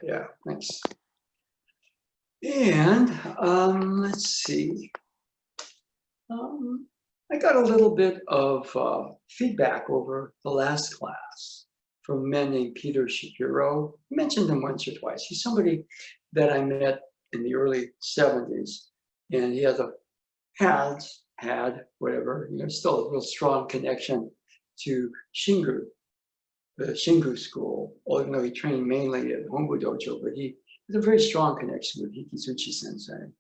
Yeah, thanks. And let's see. I got a little bit of feedback over the last class from a man named Peter Shapiro. I mentioned him once or twice. He's somebody that I met in the early 70s, and he had whatever, still a real strong connection to Shingu, the Shingu school, even though he trained mainly at Hombu Dojo, but he has a very strong connection with Hikizuchi Sensei.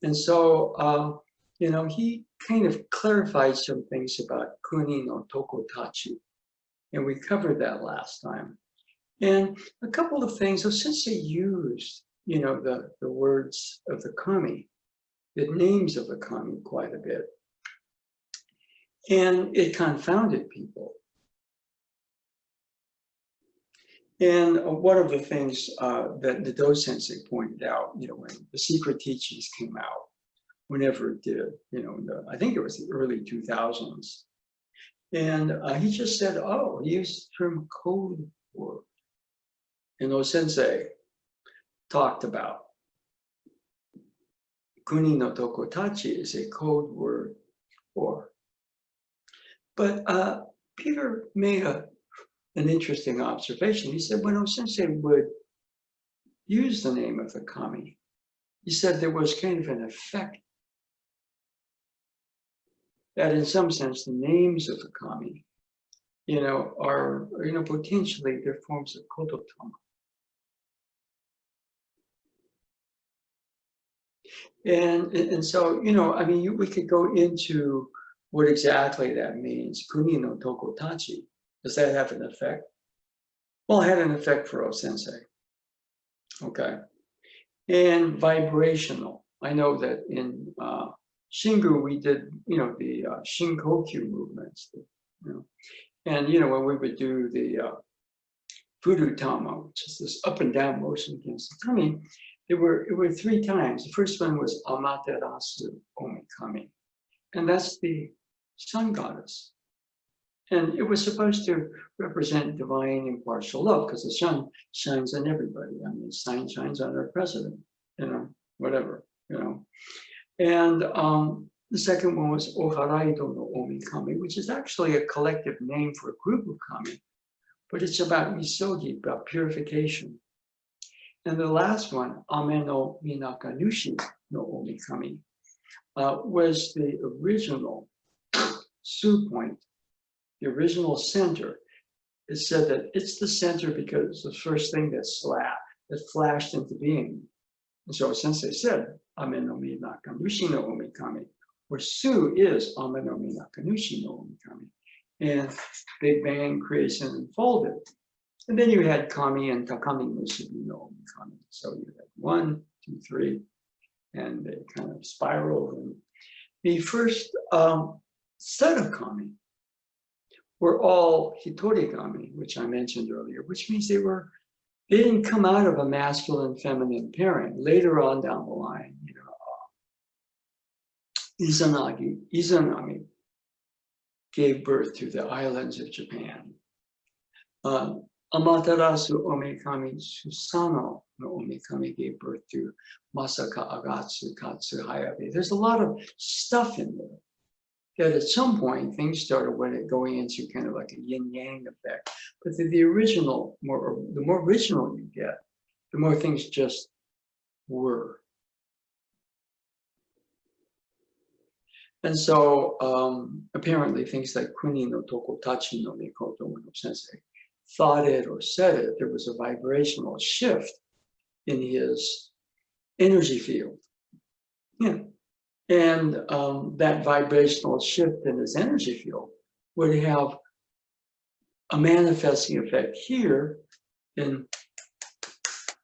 And so, he kind of clarified some things about Kuni no Tokotachi, and we covered that last time. And a couple of things, so since they used, the words of the kami, the names of the kami quite a bit, and it confounded people. And one of the things that the Do Sensei pointed out, when the secret teachings came out, whenever it did, I think it was the early 2000s. And he just said, oh, he used the term code word. And O Sensei talked about Kuni no Tokotachi is a code word for. But Peter made an interesting observation. He said, when O Sensei would use the name of the kami, he said there was kind of an effect that in some sense the names of the kami, are, potentially they're forms of kodotama. And so, we could go into what exactly that means. Kuni no Tokotachi, does that have an effect? Well, it had an effect for O Sensei. Okay. And vibrational. I know that in Shingu, we did, the Shinkokyu movements, and, when we would do the Furutama, which is this up and down motion against the tummy, it were 3 times. The first one was Amaterasu Omikami, and that's the sun goddess. And it was supposed to represent divine impartial love, because the sun shines on everybody. I mean, the sun shines on our president, whatever, And the second one was Oharaido no Omikami, which is actually a collective name for a group of kami, but it's about misogi, about purification. And the last one, Ame no Minakanushi no Omikami, was the original Su point, the original center. It said that it's the center because it's the first thing that flashed into being. And so Sensei said, Ame no Minakanushi no Omikami, where Su is Ame no Minakanushi no Omikami. And Big Bang, creation, unfolded. And then you had Kami and Takami Musubi no Omikami. So you had 1, 2, 3, and they kind of spiraled. And the first set of Kami were all Hitorigami, which I mentioned earlier, which means they didn't come out of a masculine feminine pairing. Later on down the line, Izanami gave birth to the islands of Japan. Amaterasu Omikami Susano no Omikami gave birth to Masaka Agatsu Katsu Hayabe. There's a lot of stuff in there that at some point things started going into kind of like a yin-yang effect. But the original, the more original you get, the more things just were. And so apparently things like Kuni no Tokotachi no Mikoto no Sensei thought it or said it, there was a vibrational shift in his energy field. Yeah. And that vibrational shift in his energy field would have a manifesting effect here in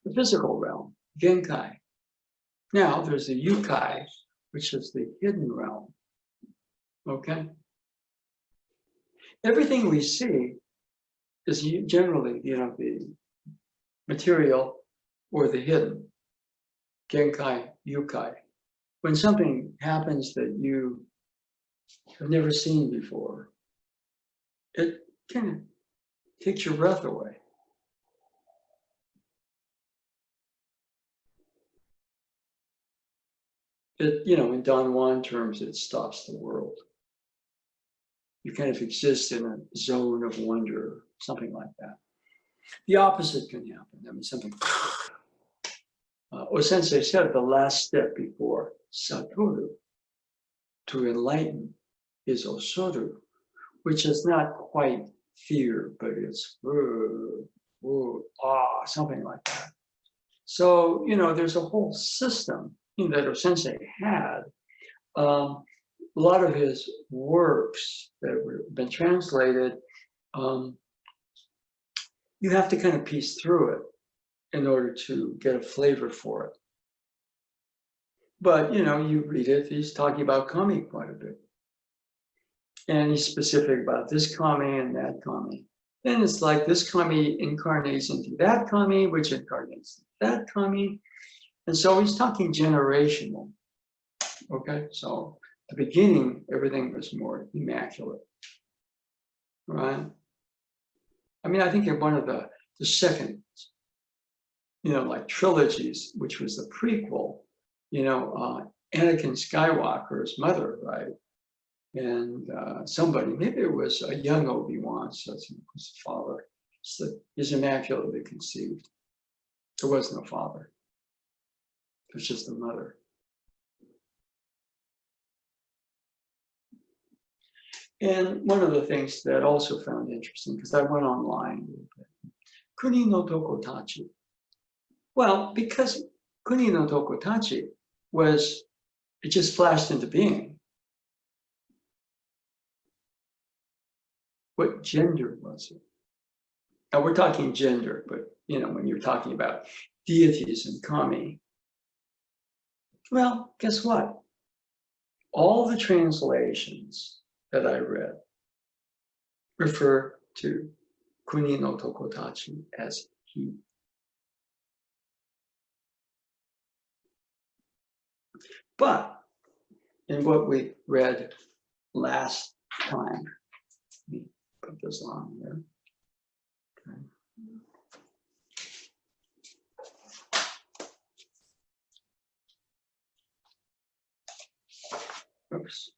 the physical realm, Genkai. Now there's the Yukai, which is the hidden realm. Okay? Everything we see is generally, the material or the hidden, Genkai, Yukai. When something happens that you have never seen before, it kind of takes your breath away. It, you know, in Don Juan terms, it stops the world. You kind of exist in a zone of wonder, something like that. The opposite can happen. I mean, something. Osensei said the last step before satoru, to enlighten, is osoru, which is not quite fear, but it's something like that. So, you know, there's a whole system that Osensei had. A lot of his works that have been translated, you have to kind of piece through it in order to get a flavor for it. But, you know, you read it, he's talking about kami quite a bit. And he's specific about this kami and that kami. Then it's like this kami incarnates into that kami, which incarnates into that kami. And so he's talking generational. Okay, so at the beginning, everything was more immaculate. Right? I mean, I think in one of the second, you know, like trilogies, which was the prequel, you know, Anakin Skywalker's mother, right? And somebody, maybe it was a young Obi-Wan, so it was his father, so is immaculately conceived. There was no father. It was just the mother. And one of the things that I also found interesting, because I went online, Kuni no Tokotachi. Well, because Kuni no Tokotachi was, it just flashed into being. What gender was it? Now we're talking gender, but you know, when you're talking about deities and kami, well, guess what? All the translations that I read refer to Kuni no Tokotachi as he. But in what we read last time, let me put this on there. Okay. Oops.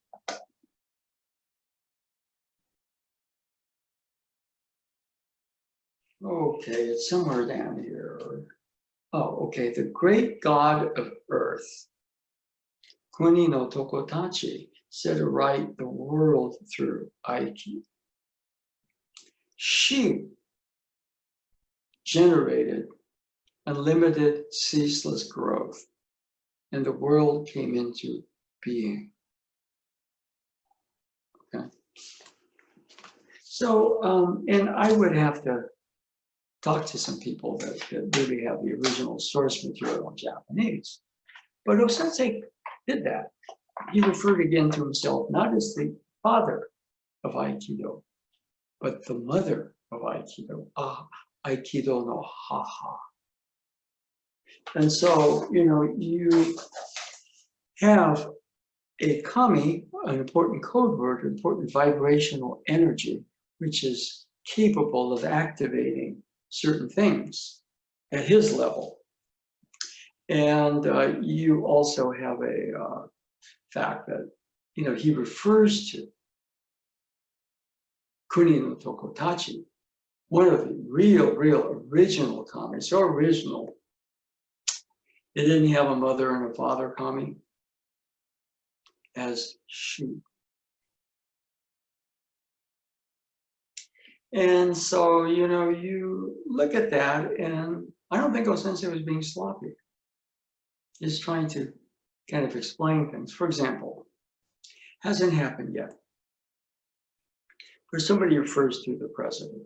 Okay, it's somewhere down here. Oh, okay. The great god of earth, Kuni no Tokotachi, said to right the world through Aiki. She generated unlimited, ceaseless growth, and the world came into being. Okay. So, and I would have to talk to some people that really have the original source material in Japanese. But Osensei did that. He referred again to himself not as the father of Aikido, but the mother of Aikido. Aikido no haha. And so, you know, you have a kami, an important code word, important vibrational energy, which is capable of activating certain things at his level. And you also have a fact that, you know, he refers to Kuni no Tokotachi, one of the real original kami, so original. It didn't have a mother and a father kami as she. And so, you know, you look at that, and I don't think Osensei was being sloppy. He's trying to kind of explain things. For example, hasn't happened yet, where somebody refers to the president.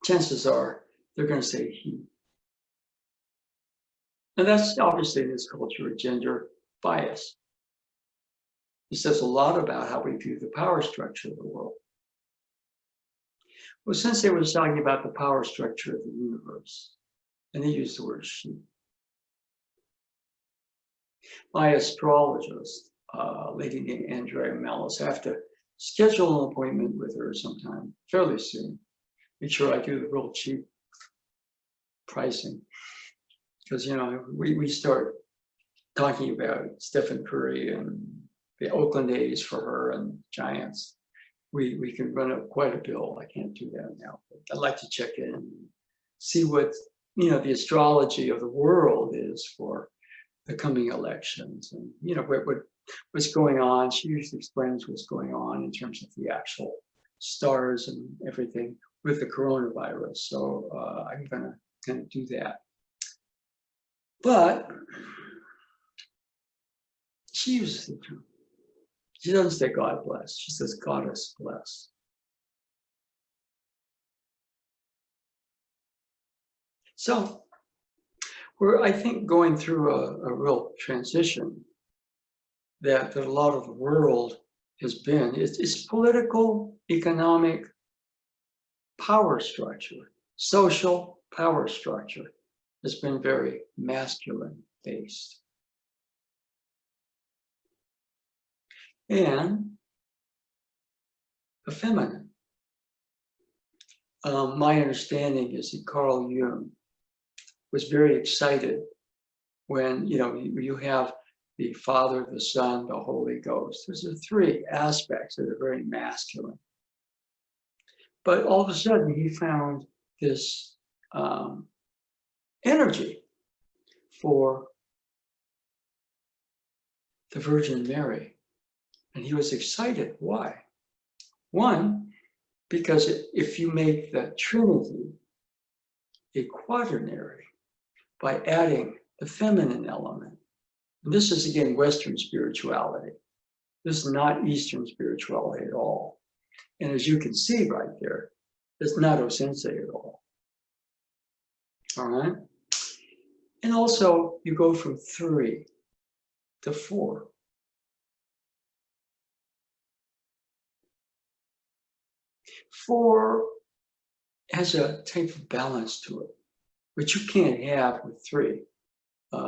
Chances are they're going to say he. And that's obviously in this culture a gender bias. It says a lot about how we view the power structure of the world. Well, Sensei was talking about the power structure of the universe, and he used the word she. My astrologist, a lady named Andrea Mellis, I have to schedule an appointment with her sometime fairly soon. Make sure I do the real cheap pricing. Because, you know, we start talking about Stephen Curry and the Oakland A's for her and Giants. We can run up quite a bill. I can't do that now, but I'd like to check in and see what the astrology of the world is for the coming elections, and what's going on. She usually explains what's going on in terms of the actual stars and everything with the coronavirus. So I'm gonna kind of do that. But she uses the term. She doesn't say God bless. She says Goddess bless. So we're, I think, going through a real transition that a lot of the world has been. It's political, economic power structure, social power structure has been very masculine based. And feminine. My understanding is that Carl Jung was very excited when you have the Father, the Son, the Holy Ghost. There's the three aspects that are very masculine. But all of a sudden, he found this energy for the Virgin Mary. And he was excited. Why? One, because if you make the Trinity a quaternary by adding the feminine element, and this is again Western spirituality. This is not Eastern spirituality at all. And as you can see right there, it's not O-sensei at all. All right? And also, you go from 3 to 4. Four has a type of balance to it, which you can't have with 3.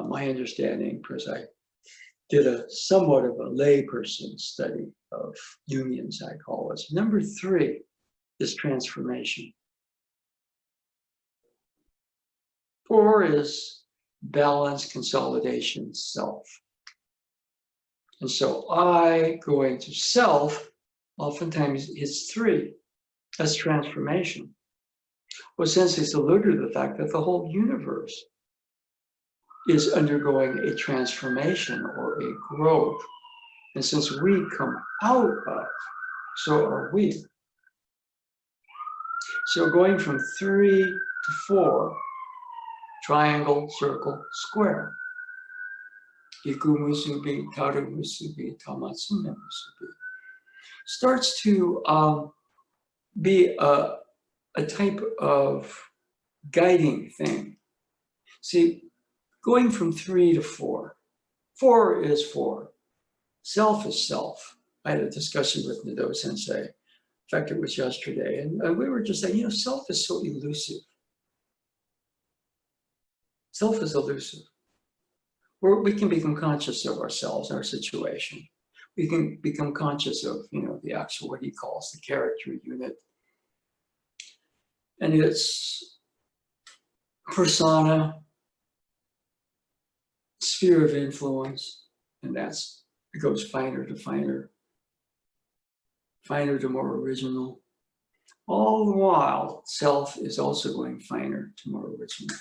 My understanding, because I did a somewhat of a layperson study of Jungian psychology. Number 3 is transformation. 4 is balance, consolidation, self. And so I going to self oftentimes is 3. That's transformation. Well, since it's alluded to the fact that the whole universe is undergoing a transformation or a growth. And since we come out of, so are we. So going from 3 to 4, triangle, circle, square. Iku musubi, taru musubi, tamatsume musubi. Starts to be a type of guiding thing. See, going from 3 to 4. 4 is 4. Self is self. I had a discussion with Nado Sensei. In fact, it was yesterday. And we were just saying, self is so elusive. Self is elusive. We can become conscious of ourselves, our situation. We can become conscious of, the actual, what he calls the character unit. And its persona, sphere of influence, and it goes finer to finer, finer to more original. All the while, self is also going finer to more original.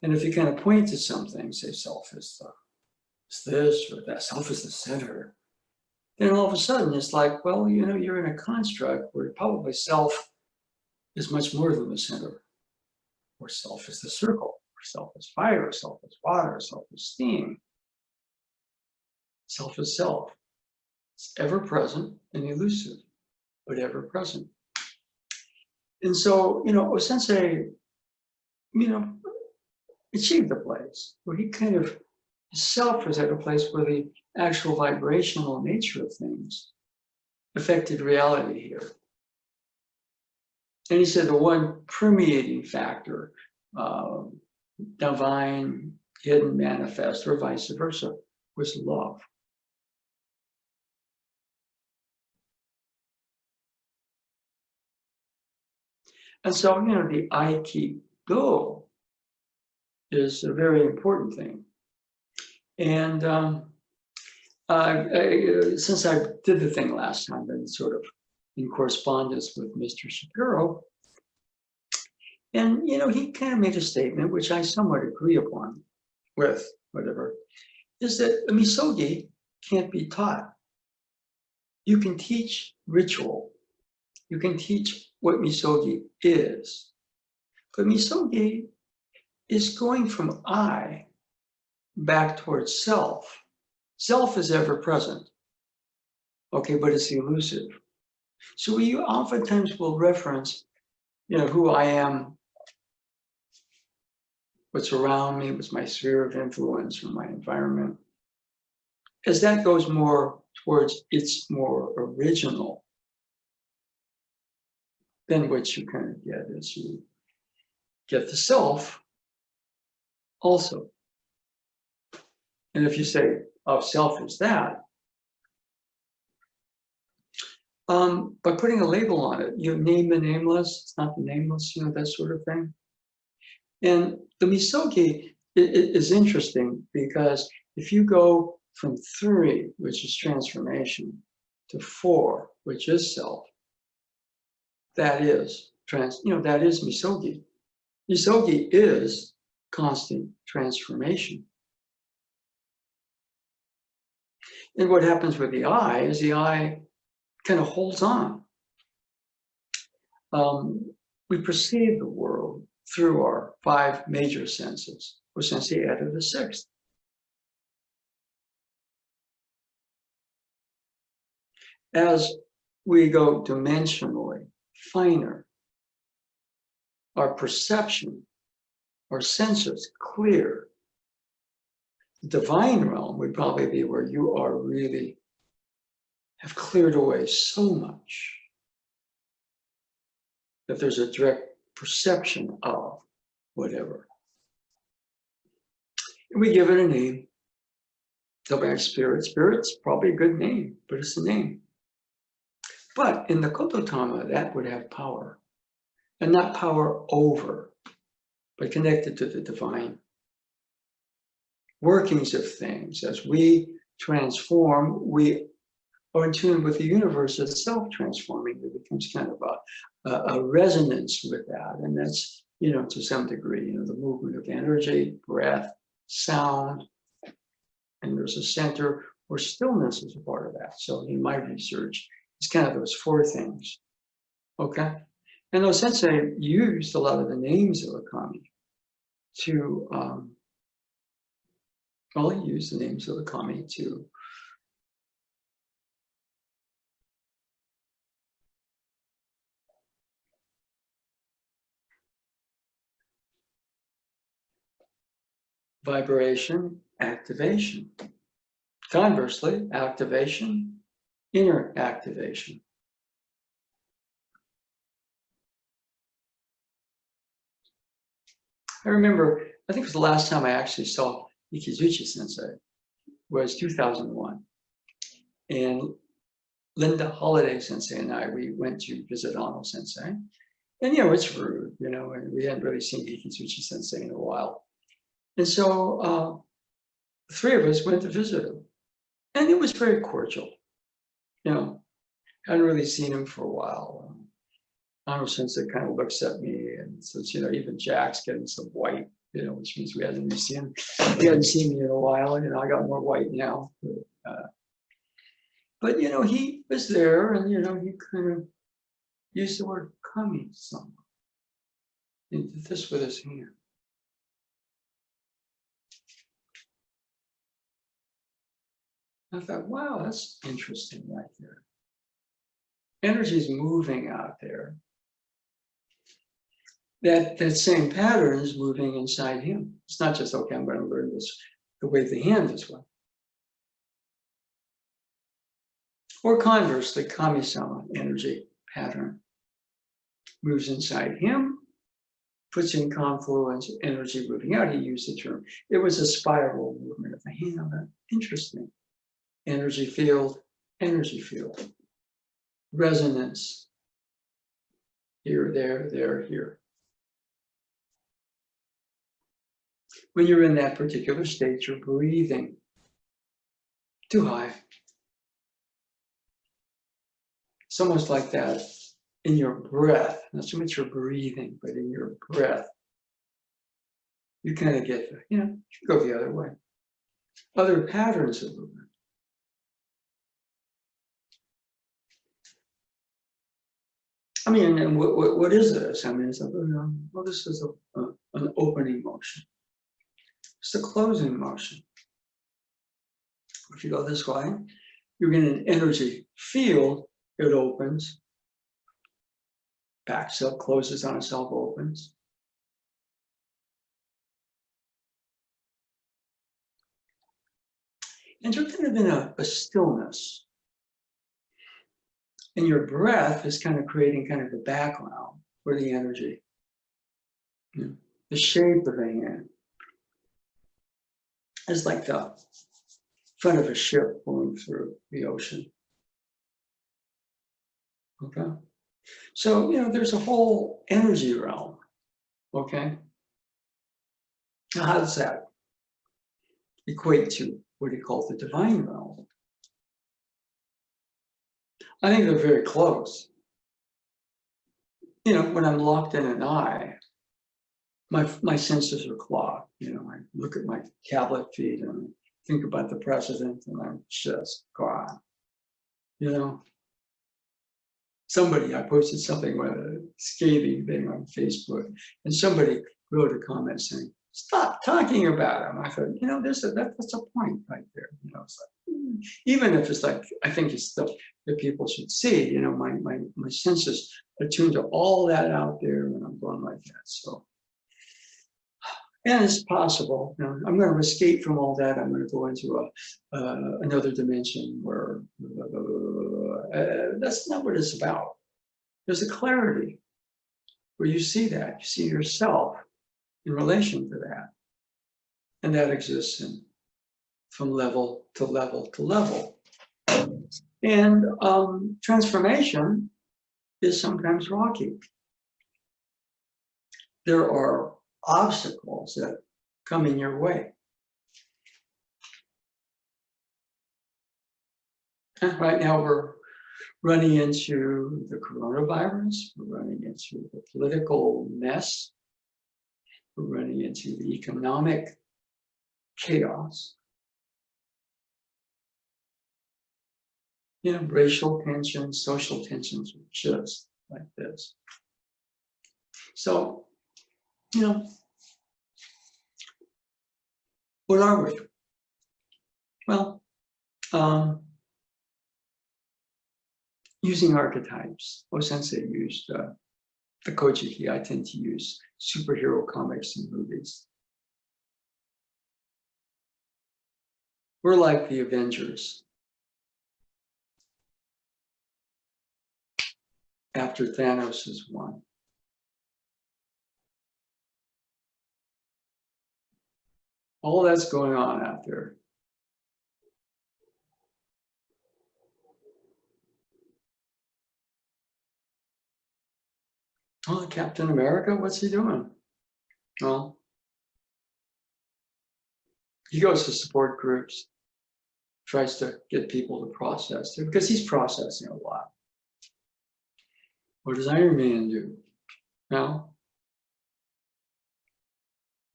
And if you kind of point to something, say self is this or that, self is the center, then all of a sudden it's like, well, you're in a construct where probably self is much more than the center, or self is the circle, or self is fire, or self is water, or self is steam. Self is self. It's ever present and elusive, but ever present. And so, O-sensei, achieved the place where he kind of, self was at a place where the actual vibrational nature of things affected reality here. And he said the one permeating factor, divine, hidden, manifest, or vice versa, was love. And so, the Aikido is a very important thing. And since I did the thing last time, been sort of in correspondence with Mr. Shapiro, and he kind of made a statement which I somewhat agree upon with, whatever, is that a misogi can't be taught. You can teach ritual. You can teach what misogi is. But misogi is going from I back towards self. Self is ever present, okay, but it's elusive. So we oftentimes will reference, who I am, what's around me, what's my sphere of influence or my environment. As that goes more towards its more original, then what you kind of get is you get the self also. And if you say, oh, self is that, by putting a label on it, you name the nameless, it's not the nameless, that sort of thing. And the misogi is interesting because if you go from 3, which is transformation, to 4, which is self, that is that is misogi. Misogi is constant transformation. And what happens with the I is the I kind of holds on. We perceive the world through our 5 major senses, or sensei added the 6th. As we go dimensionally finer, our perception, our senses clear. The divine realm would probably be where you are really have cleared away so much that there's a direct perception of whatever. And we give it a name. Go back to spirit. Spirit's probably a good name, but it's a name. But in the Kototama, that would have power. And not power over, but connected to the divine workings of things. As we transform, we are in tune with the universe itself transforming. There becomes kind of a resonance with that. And that's, to some degree, the movement of energy, breath, sound, and there's a center where stillness is a part of that. So in my research, it's kind of those 4 things, okay? And those sensei used a lot of the names of the kami to, he used the names of the kami to vibration, activation. Conversely, activation, inner activation. I remember, I think it was the last time I actually saw Ikizuchi Sensei was 2001. And Linda Holiday Sensei and I, we went to visit Ano Sensei. And, it's rude, and we hadn't really seen Ikizuchi Sensei in a while. And so the 3 of us went to visit him. And it was very cordial. Hadn't really seen him for a while. Ano Sensei kind of looks at me and says, even Jack's getting some white, which means we hadn't seen him. He hadn't seen me in a while. I got more white now. But he was there, and he kind of used the word kami somewhat. He did this with his hand. I thought, wow, that's interesting right there. Energy is moving out there. That same pattern is moving inside him. It's not just, okay, I'm going to learn this the way the hand is one. Or conversely, kami-sama energy pattern moves inside him, puts in confluence, energy moving out. He used the term. It was a spiral movement of the hand. Interesting. Energy field, resonance, here, there, here. When you're in that particular state, you're breathing too high. It's almost like that in your breath, not so much your breathing, but in your breath. You kind of get, you go the other way. Other patterns of movement. I mean, and what is this? I mean, it's well, this is an opening motion. It's a closing motion. If you go this way, you're getting an energy field. It opens, backs up, closes on itself, opens. And you're kind of in a stillness. And your breath is kind of creating kind of the background for the energy. The shape of the hand is like the front of a ship going through the ocean. Okay? So, there's a whole energy realm. Okay? Now, how does that equate to what he calls the divine realm? I think they're very close. When I'm locked in an eye, my senses are clogged. I look at my tablet feed and think about the president and I'm just gone. I posted something with a scathing thing on Facebook, and somebody wrote a comment saying, "Stop talking about him." I thought, that's a point right there. It's like, even if it's like, I think it's stuff that people should see. My senses are tuned to all that out there when I'm going like that. So, and it's possible. I'm going to escape from all that. I'm going to go into another dimension where that's not what it's about. There's a clarity where you see that. You see yourself in relation to that. And that exists from level to level to level. And transformation is sometimes rocky. There are obstacles that come in your way. And right now we're running into the coronavirus, we're running into the political mess, we're running into the economic chaos. Racial tensions, social tensions are just like this. So, what are we? Well, using archetypes. O-sensei used the Kojiki. I tend to use superhero comics and movies. We're like the Avengers. After Thanos is won. All that's going on out there. Oh, Captain America, what's he doing? Well, he goes to support groups, tries to get people to process it, because he's processing a lot. What does Iron Man do? Well,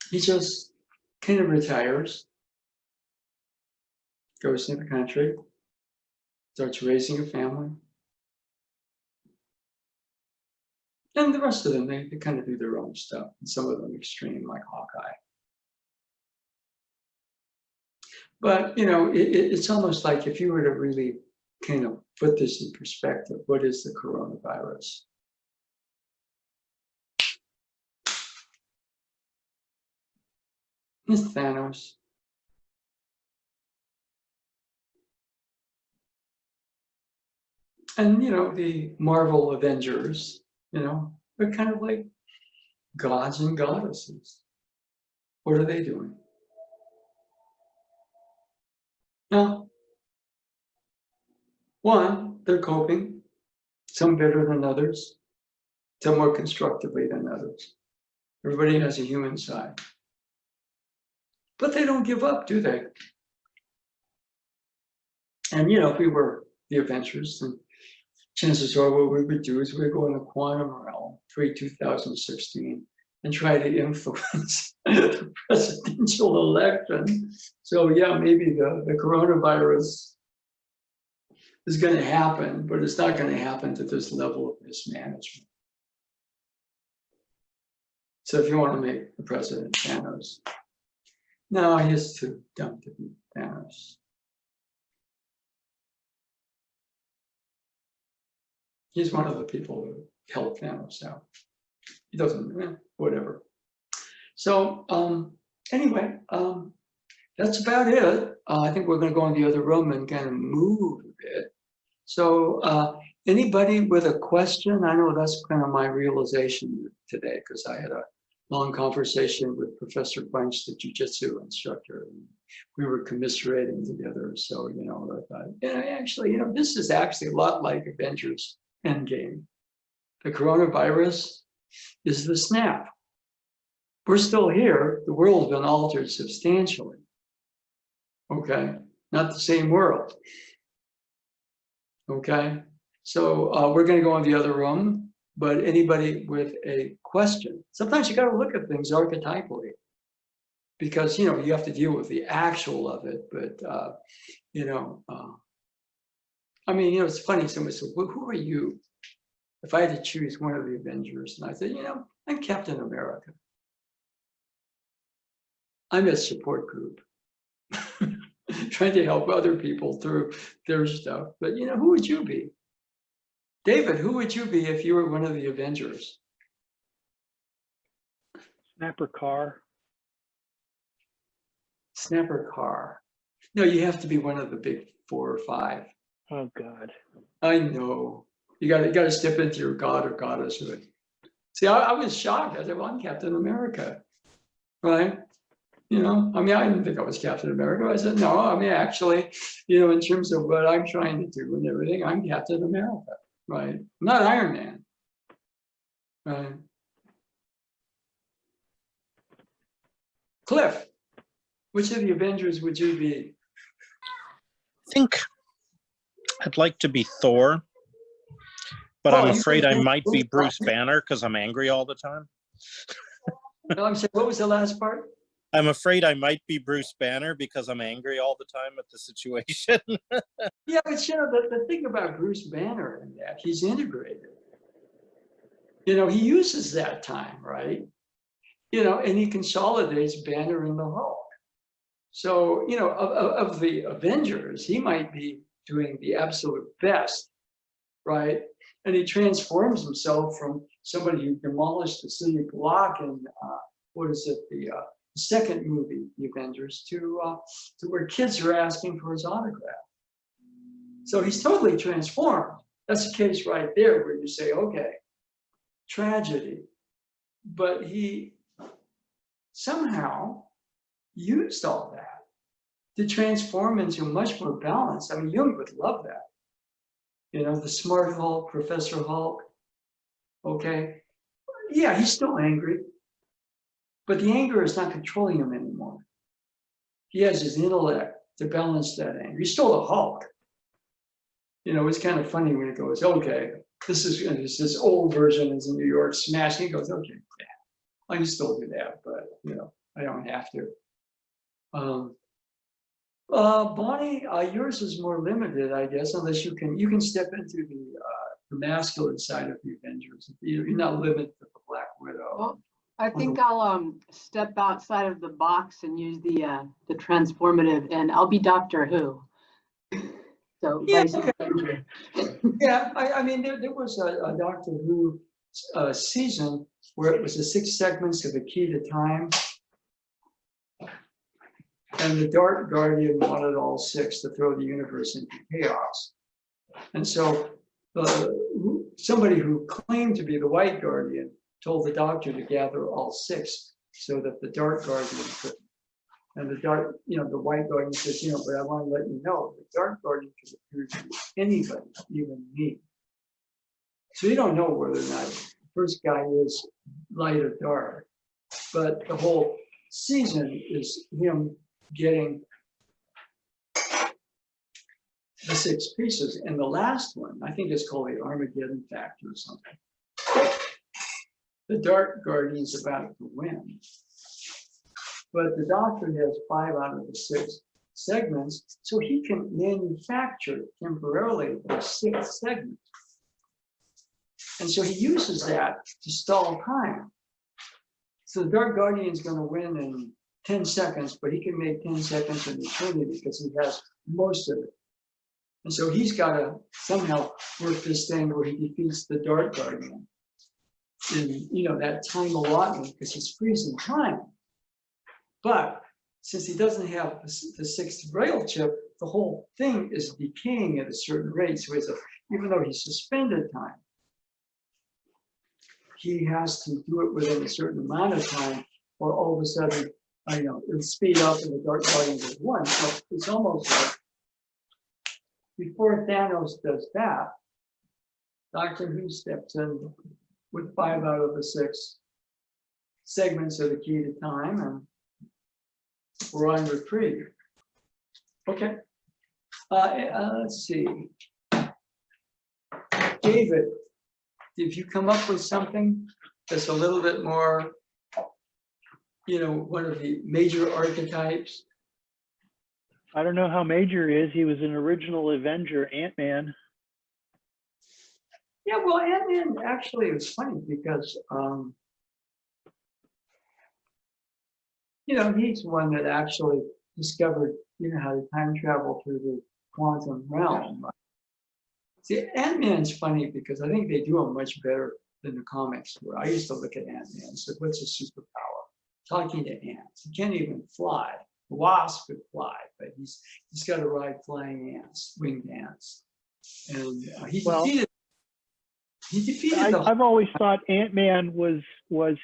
he just kind of retires, goes to the country, starts raising a family. And the rest of them, they kind of do their own stuff. And some of them extreme, like Hawkeye. But, it's almost like if you were to really kind of put this in perspective, what is the coronavirus? It's Thanos. And, the Marvel Avengers, they're kind of like gods and goddesses. What are they doing? Now, one, they're coping, some better than others, some more constructively than others. Everybody has a human side. But they don't give up, do they? And, you know, if we were the Avengers, then chances are what we would do is we'd go in the quantum realm pre-2016 and try to influence the presidential election. So yeah, maybe the coronavirus is going to happen, but it's not going to happen to this level of mismanagement. So if you want to make the president Thanos, no, he's too dumb to be Thanos. He's one of the people who helped Thanos out. He doesn't, whatever. So anyway, that's about it. I think we're going to go in the other room and kind of move a bit. So anybody with a question? I know that's kind of my realization today, because I had a long conversation with Professor Bunch, the jiu-jitsu instructor, and we were commiserating together. So, you know, I thought, yeah, actually, you know, this is actually a lot like Avengers Endgame. The coronavirus is the snap. We're still here. The world's been altered substantially. Okay, not the same world. Okay, so we're going to go in the other room, but anybody with a question, sometimes you got to look at things archetypally, because, you know, you have to deal with the actual of it. But, you know, I mean, you know, it's funny. Somebody said, well, who are you? If I had to choose one of the Avengers, and I said, you know, I'm Captain America. I'm a support group, trying to help other people through their stuff. But, you know, who would you be? David, who would you be if you were one of the Avengers? Snapper car. Snapper car. No, you have to be one of the big 4 or 5. Oh God. I know. You got to step into your god or goddesshood. See, I was shocked. I said, well, I'm Captain America, right? You know, I mean, I didn't think I was Captain America. I said, no, I mean, actually, you know, in terms of what I'm trying to do and everything, I'm Captain America, right? I'm not Iron Man, right? Cliff, which of the Avengers would you be? I think I'd like to be Thor, but I'm afraid I might be Bruce Banner because I'm angry all the time. No, I'm saying, what was the last part? I'm afraid I might be Bruce Banner because I'm angry all the time at the situation. Yeah, but you know, the thing about Bruce Banner and that, he's integrated. You know, he uses that time, right? You know, and he consolidates Banner and the Hulk. So, you know, of the Avengers, he might be doing the absolute best, right? And he transforms himself from somebody who demolished the city block in, what is it, the second movie, The Avengers, to where kids are asking for his autograph. So he's totally transformed. That's the case right there where you say, okay, tragedy. But he somehow used all that to transform into much more balance. I mean, Jung would love that. You know, the smart Hulk, Professor Hulk, okay? Yeah, he's still angry, but the anger is not controlling him anymore. He has his intellect to balance that anger. He's still a Hulk. You know, it's kind of funny when it goes, okay, this old version is in New York smash. He goes, okay, yeah, I can still do that, but, you know, I don't have to. Bonnie, yours is more limited, I guess, unless you can step into the masculine side of the Avengers. You're not limited to the Black Widow. Well, I think I'll step outside of the box and use the transformative, and I'll be Doctor Who. So Yeah, okay. Yeah, I mean, there was a Doctor Who season where it was the 6 segments of the Key to Time. And the Dark Guardian wanted all 6 to throw the universe into chaos. And so somebody who claimed to be the White Guardian told the Doctor to gather all 6 so that the Dark Guardian could. And the White Guardian says, you know, but I want to let you know, the Dark Guardian could appear to be anybody, even me. So you don't know whether or not the first guy is light or dark. But the whole season is him getting the 6 pieces. And the last one, I think it's called the Armageddon factor or something. The Dark Guardian's about to win. But the Doctor has 5 out of the 6 segments, so he can manufacture temporarily those 6 segments. And so he uses that to stall time. So the Dark Guardian is going to win in 10 seconds, but he can make 10 seconds an eternity because he has most of it. And so he's got to somehow work this thing where he defeats the Dark Guardian in, you know, that time allotment because he's freezing time. But since he doesn't have the 6th rail chip, the whole thing is decaying at a certain rate. So even though he's suspended time, he has to do it within a certain amount of time, or all of a sudden, you know, it'll speed up and the Dark Guardian is 1. So it's almost like before Thanos does that, Doctor Who steps in with 5 out of the 6 segments of the key to time, and we're on reprieve. Okay. Let's see. David, if you come up with something that's a little bit more, you know, one of the major archetypes. I don't know how major he is. He was an original Avenger, Ant-Man. Yeah, well, Ant-Man actually was funny because, you know, he's one that actually discovered, you know, how to time travel through the quantum realm. See, Ant-Man's funny because I think they do him much better than the comics were. I used to look at Ant-Man and say, what's his superpower? Talking to ants. He can't even fly. The wasp could fly, but he's got to ride flying ants, winged ants. And he defeated the I've always thought Ant-Man was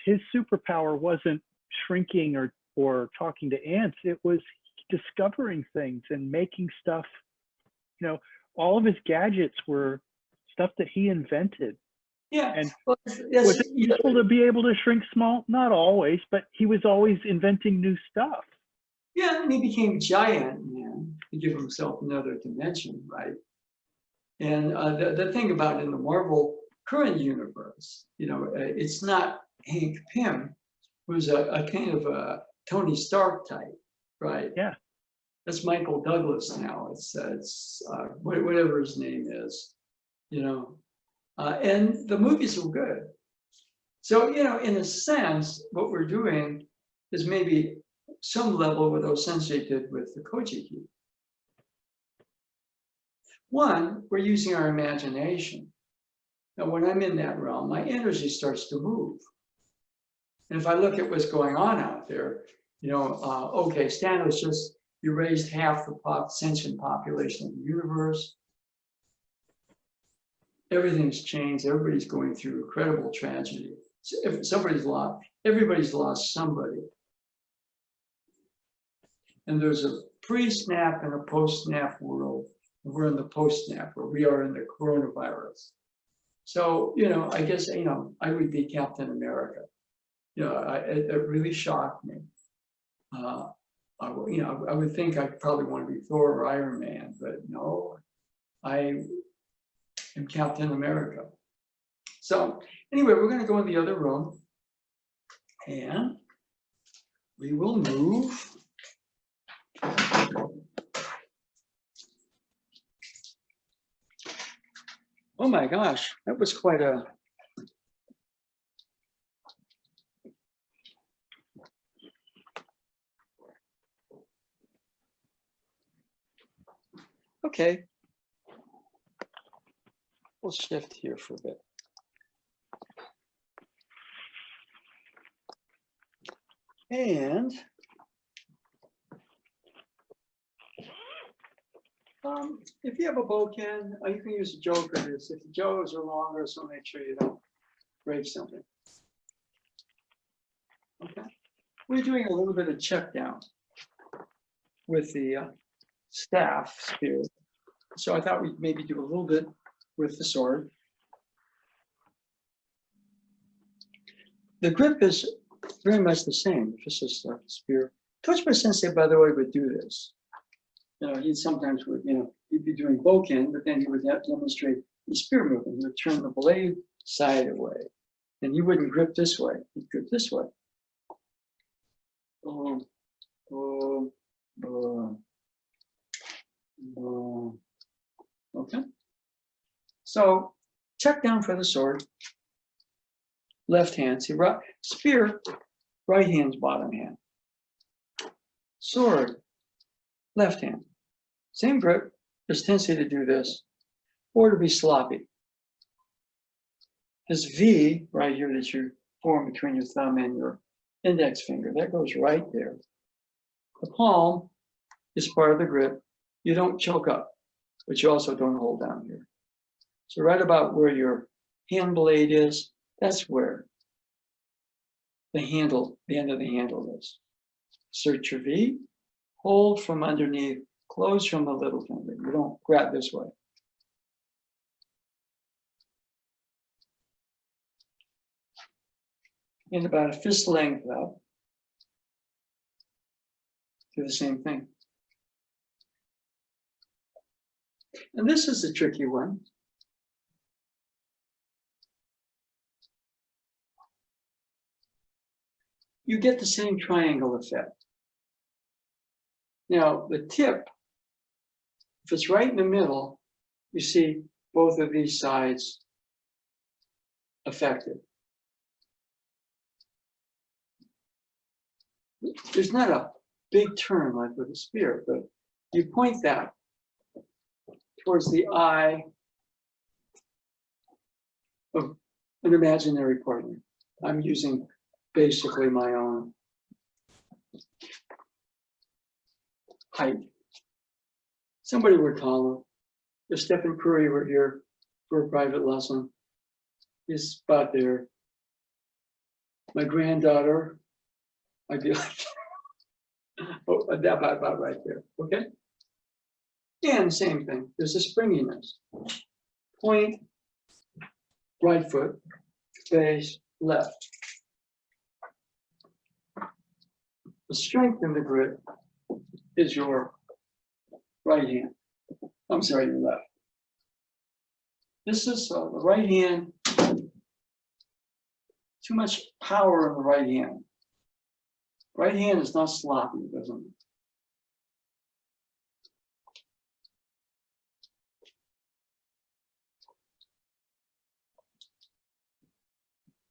his superpower wasn't shrinking or talking to ants. It was discovering things and making stuff. You know, all of his gadgets were stuff that he invented. Yeah. And well, was it useful to be able to shrink small? Not always, but he was always inventing new stuff. Yeah, and he became giant man to give himself another dimension, right? And the thing about in the Marvel current universe, you know, it's not Hank Pym, who's a kind of a Tony Stark type, right? Yeah. That's Michael Douglas now. It's whatever his name is, you know. And the movies were good. So, you know, in a sense, what we're doing is maybe some level what Osensei did with the Kojiki. One, we're using our imagination. Now, when I'm in that realm, my energy starts to move. And if I look at what's going on out there, you know, okay, Thanos just erased half the sentient population of the universe. Everything's changed. Everybody's going through incredible tragedy. So if somebody's lost, everybody's lost somebody. And there's a pre-snap and a post-snap world. We're in the post-snap, where we are in the coronavirus. So, you know, I guess, you know, I would be Captain America. You know, it really shocked me. You know, I would think I'd probably want to be Thor or Iron Man, but no, I am Captain America. So anyway, we're going to go in the other room, and we will move. Oh my gosh, that was quite a. Okay. We'll shift here for a bit. And if you have a Bokken, you can use a joke for this. If the Joes are longer, so make sure you don't break something. Okay. We're doing a little bit of check down with the staff spear. So I thought we'd maybe do a little bit with the sword. The grip is very much the same. This is the spear. Tochima Sensei, by the way, would do this. You know, he sometimes would, you know, he'd be doing Bokken, but then he would demonstrate the spear movement. He would turn the blade side away. And you wouldn't grip this way, you'd grip this way. Boom, boom, boom, boom. Okay. So check down for the sword. Left hand, see, right, spear, right hand's bottom hand. Sword, left hand. Same grip, there's tendency to do this, or to be sloppy. This V right here that you form between your thumb and your index finger, that goes right there. The palm is part of the grip. You don't choke up, but you also don't hold down here. So right about where your hand blade is, that's where the handle, the end of the handle is. Insert your V, hold from underneath, close from the little finger. You don't grab this way. And about a fist length up, do the same thing. And this is a tricky one. You get the same triangle effect. Now, the tip, if it's right in the middle, you see both of these sides affected. There's not a big turn like with a spear, but you point that towards the eye of an imaginary partner. I'm using basically my own height. Somebody were taller. If Stephen Curry were here for a private lesson, he's about there. My granddaughter, I'd be like, oh, about right there, okay? And same thing, there's a springiness. Point, right foot, face, left. The strength in the grip is your right hand. I'm sorry, your left. This is the right hand, too much power in the right hand. Right hand is not sloppy, doesn't it?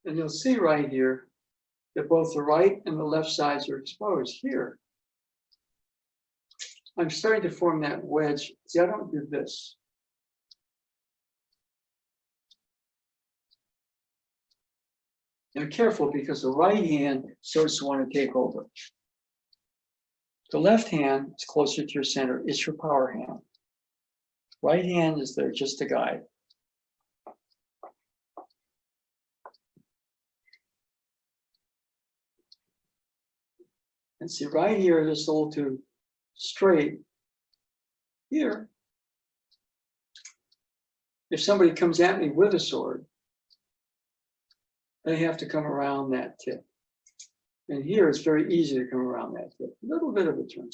And you'll see right here that both the right and the left sides are exposed here. I'm starting to form that wedge. See, I don't do this. Now careful, because the right hand starts to want to take over. The left hand is closer to your center. It's your power hand. Right hand is there just to guide. And see right here, this a little too straight. Here, if somebody comes at me with a sword, they have to come around that tip. And here it's very easy to come around that tip. A little bit of a turn.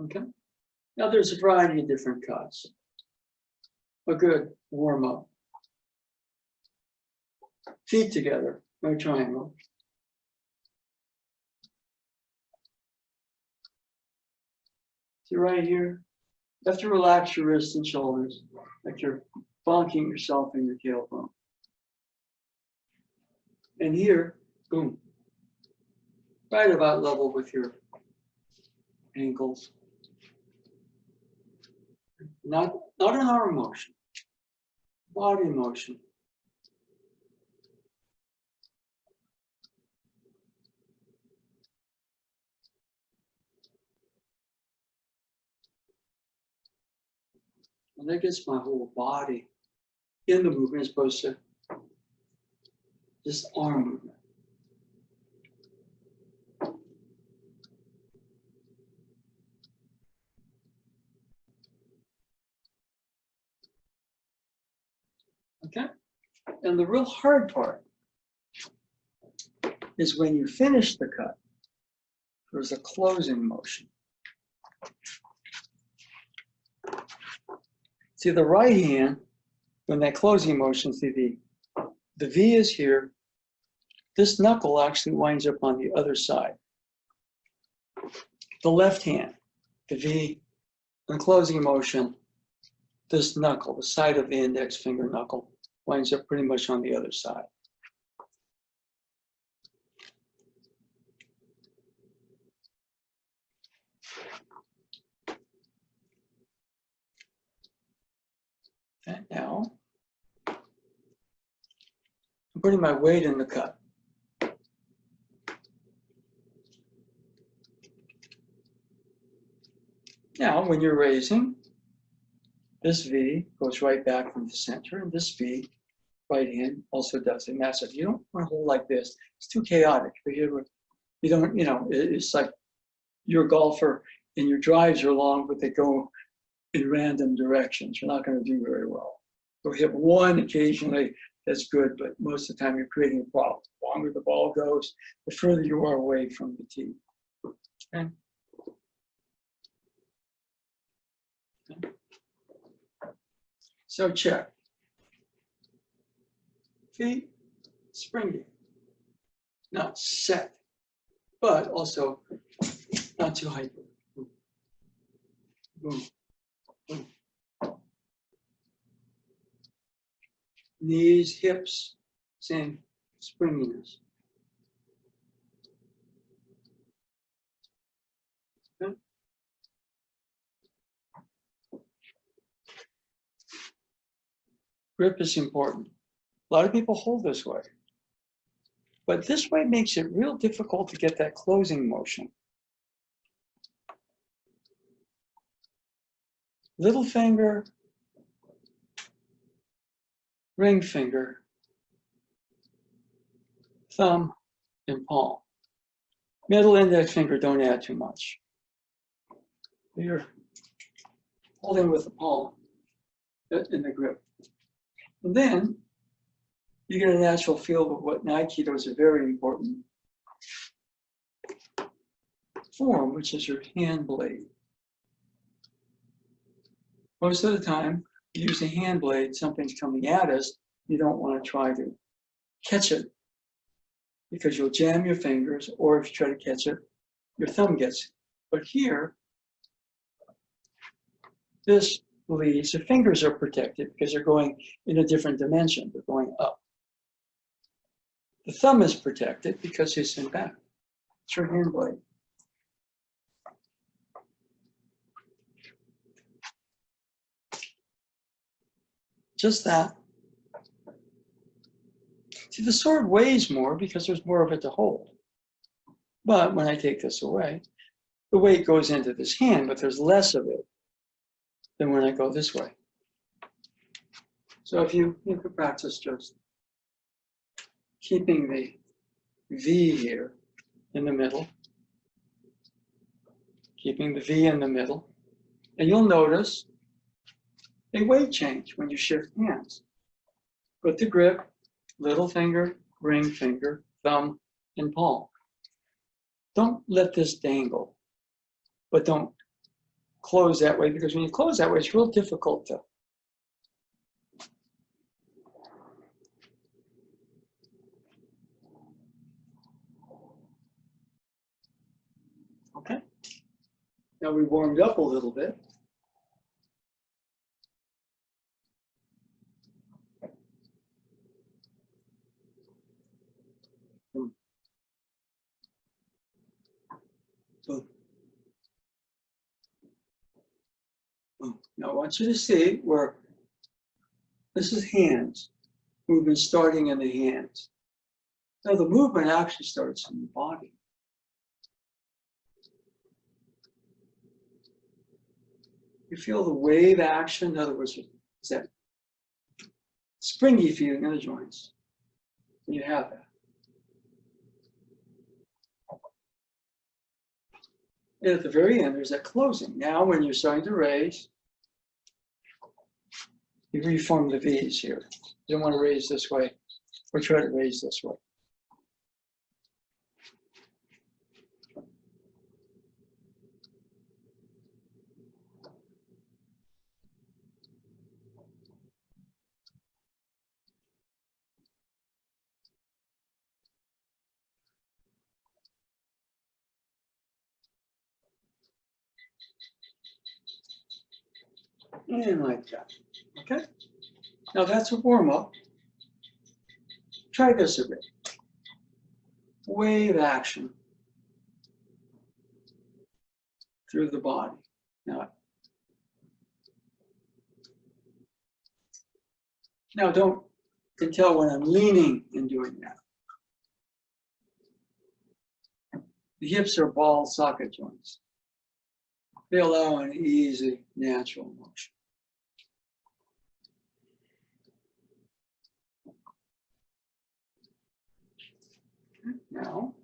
Okay. Now there's a variety of different cuts. A good warm up. Feet together, no triangle. See right here, you have to relax your wrists and shoulders, like you're bonking yourself in your tailbone. And here, boom, right about level with your ankles. Not an arm motion, body motion. And that gets my whole body in the movement as opposed to just arm movement. Okay? And the real hard part is when you finish the cut. there's a closing motion. See the right hand, when that closing motion, see the V is here. This knuckle actually winds up on the other side. The left hand, the V, the closing motion, this knuckle, the side of the index finger knuckle, winds up pretty much on the other side. And now, I'm putting my weight in the cut. Now, when you're raising, this V goes right back from the center, and this V, right hand, also does it. And that's it. You don't want to hold like this. It's too chaotic. You don't, it's like you're a golfer and your drives are long, but they go in random directions. You're not going to do very well. You'll hit one occasionally, that's good, but most of the time you're creating a problem. The longer the ball goes, the further you are away from the tee. Okay? So check. Feet springy, not set, but also not too hyper. Boom. Boom. Knees, hips, same springiness. Okay. Grip is important. A lot of people hold this way, but this way makes it real difficult to get that closing motion. Little finger, ring finger, thumb, and palm. Middle index finger, don't add too much. You're holding with the palm in the grip. And then you get a natural feel of what Aikido is a very important form, which is your hand blade. Most of the time, you use a hand blade, something's coming at us, you don't want to try to catch it because you'll jam your fingers, or if you try to catch it, your thumb gets it. But here, this leads, the fingers are protected because they're going in a different dimension, they're going up. The thumb is protected because it's in back. It's your hand blade. Just that. See, the sword weighs more because there's more of it to hold. But when I take this away, the weight goes into this hand, but there's less of it than when I go this way. So if you could practice just keeping the V here in the middle, keeping the V in the middle, and you'll notice a weight change when you shift hands. Put the grip, little finger, ring finger, thumb, and palm. Don't let this dangle, but don't close that way, because when you close that way, it's real difficult to. Okay. Now we warmed up a little bit. Boom. Boom. Boom. Now I want you to see where this is hands, movement starting in the hands. Now the movement actually starts in the body. You feel the wave action, in other words, it's that springy feeling in the joints. You have that. And at the very end, there's that closing. Now, when you're starting to raise, you reform the V's here. You don't want to raise this way, or try to raise this way. And like that, okay? Now that's a warm-up. Try this a bit. Wave action through the body. Now don't you can tell when I'm leaning and doing that. The hips are ball socket joints. They allow an easy, natural motion. Now,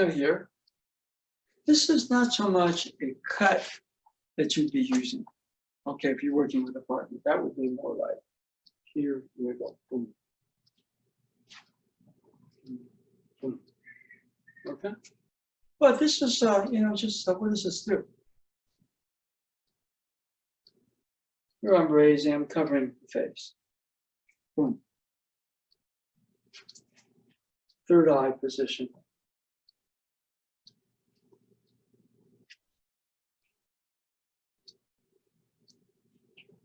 here, this is not so much a cut that you'd be using. Okay, if you're working with a partner, that would be more like here we go, boom. Boom. Okay, but this is, just what does this do? Here I'm raising, I'm covering the face. Boom. Third eye position.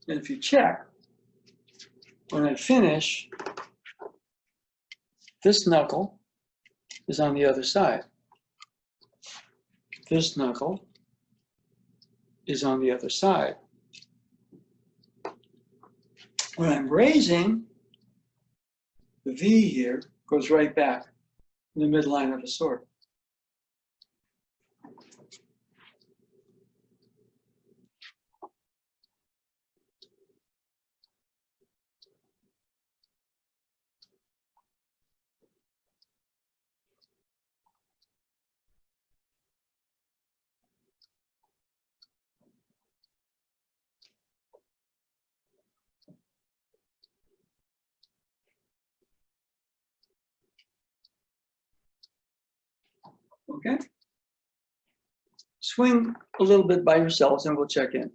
And if you check, when I finish, this knuckle is on the other side. This knuckle is on the other side. When I'm raising, the V here goes right back in the midline of the sword. Okay? Swing a little bit by yourselves and we'll check in.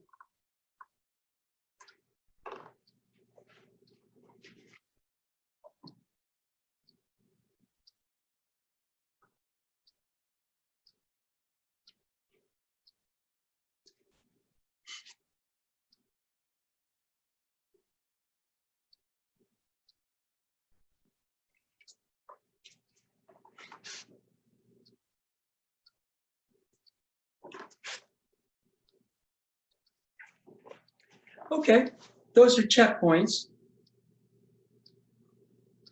Okay, those are checkpoints.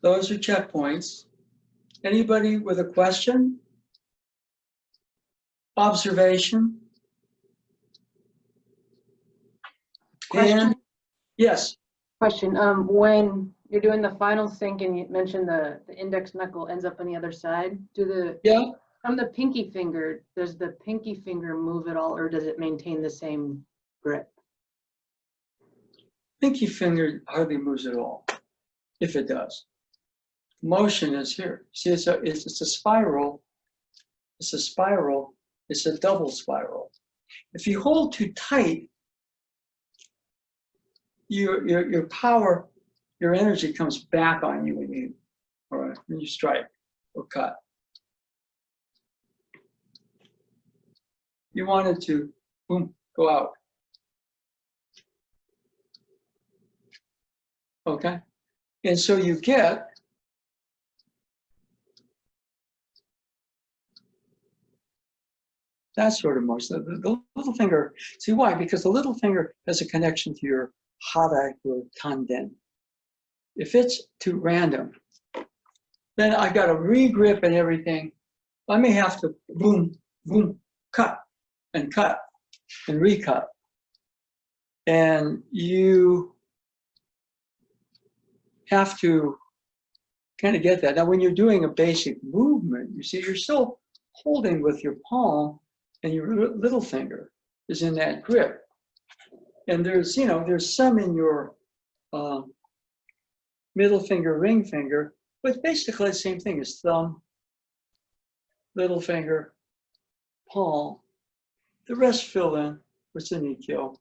Those are checkpoints. Anybody with a question? Observation? Question? Dan? Yes. Question, when you're doing the final sync and you mentioned the index knuckle ends up on the other side, Yeah. from the pinky finger, does the pinky finger move at all or does it maintain the same grip? Pinky finger hardly moves at all, if it does. Motion is here. See, it's a spiral. It's a spiral. It's a double spiral. If you hold too tight, your power, your energy comes back on you when you strike or cut. You want it to, boom, go out. Okay? And so you get that sort of motion. The little finger, see why? Because the little finger has a connection to your hara or tanden. If it's too random, then I got to re-grip and everything. I may have to boom, boom, cut and recut. And you have to kind of get that. Now, when you're doing a basic movement, you see, you're still holding with your palm and your little finger is in that grip. And there's some in your middle finger, ring finger, but basically the same thing as thumb, little finger, palm, The rest fill in. What's an ikkyo?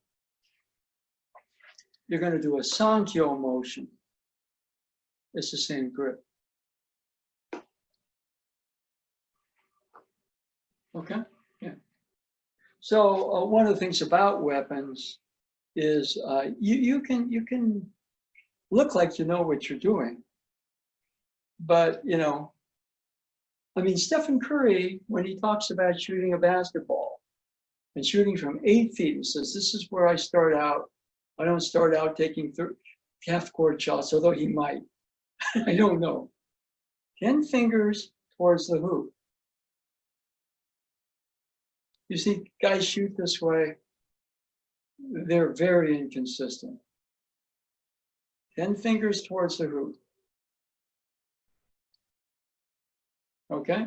You're going to do a sankyo motion. It's the same grip. Okay, yeah. So one of the things about weapons is you can look like you know what you're doing, but you know, I mean, Stephen Curry, when he talks about shooting a basketball and shooting from 8 feet, he says, "This is where I start out. I don't start out taking half-court shots, although he might. I don't know. 10 fingers towards the hoop." You see, guys shoot this way. They're very inconsistent. 10 fingers towards the hoop. Okay?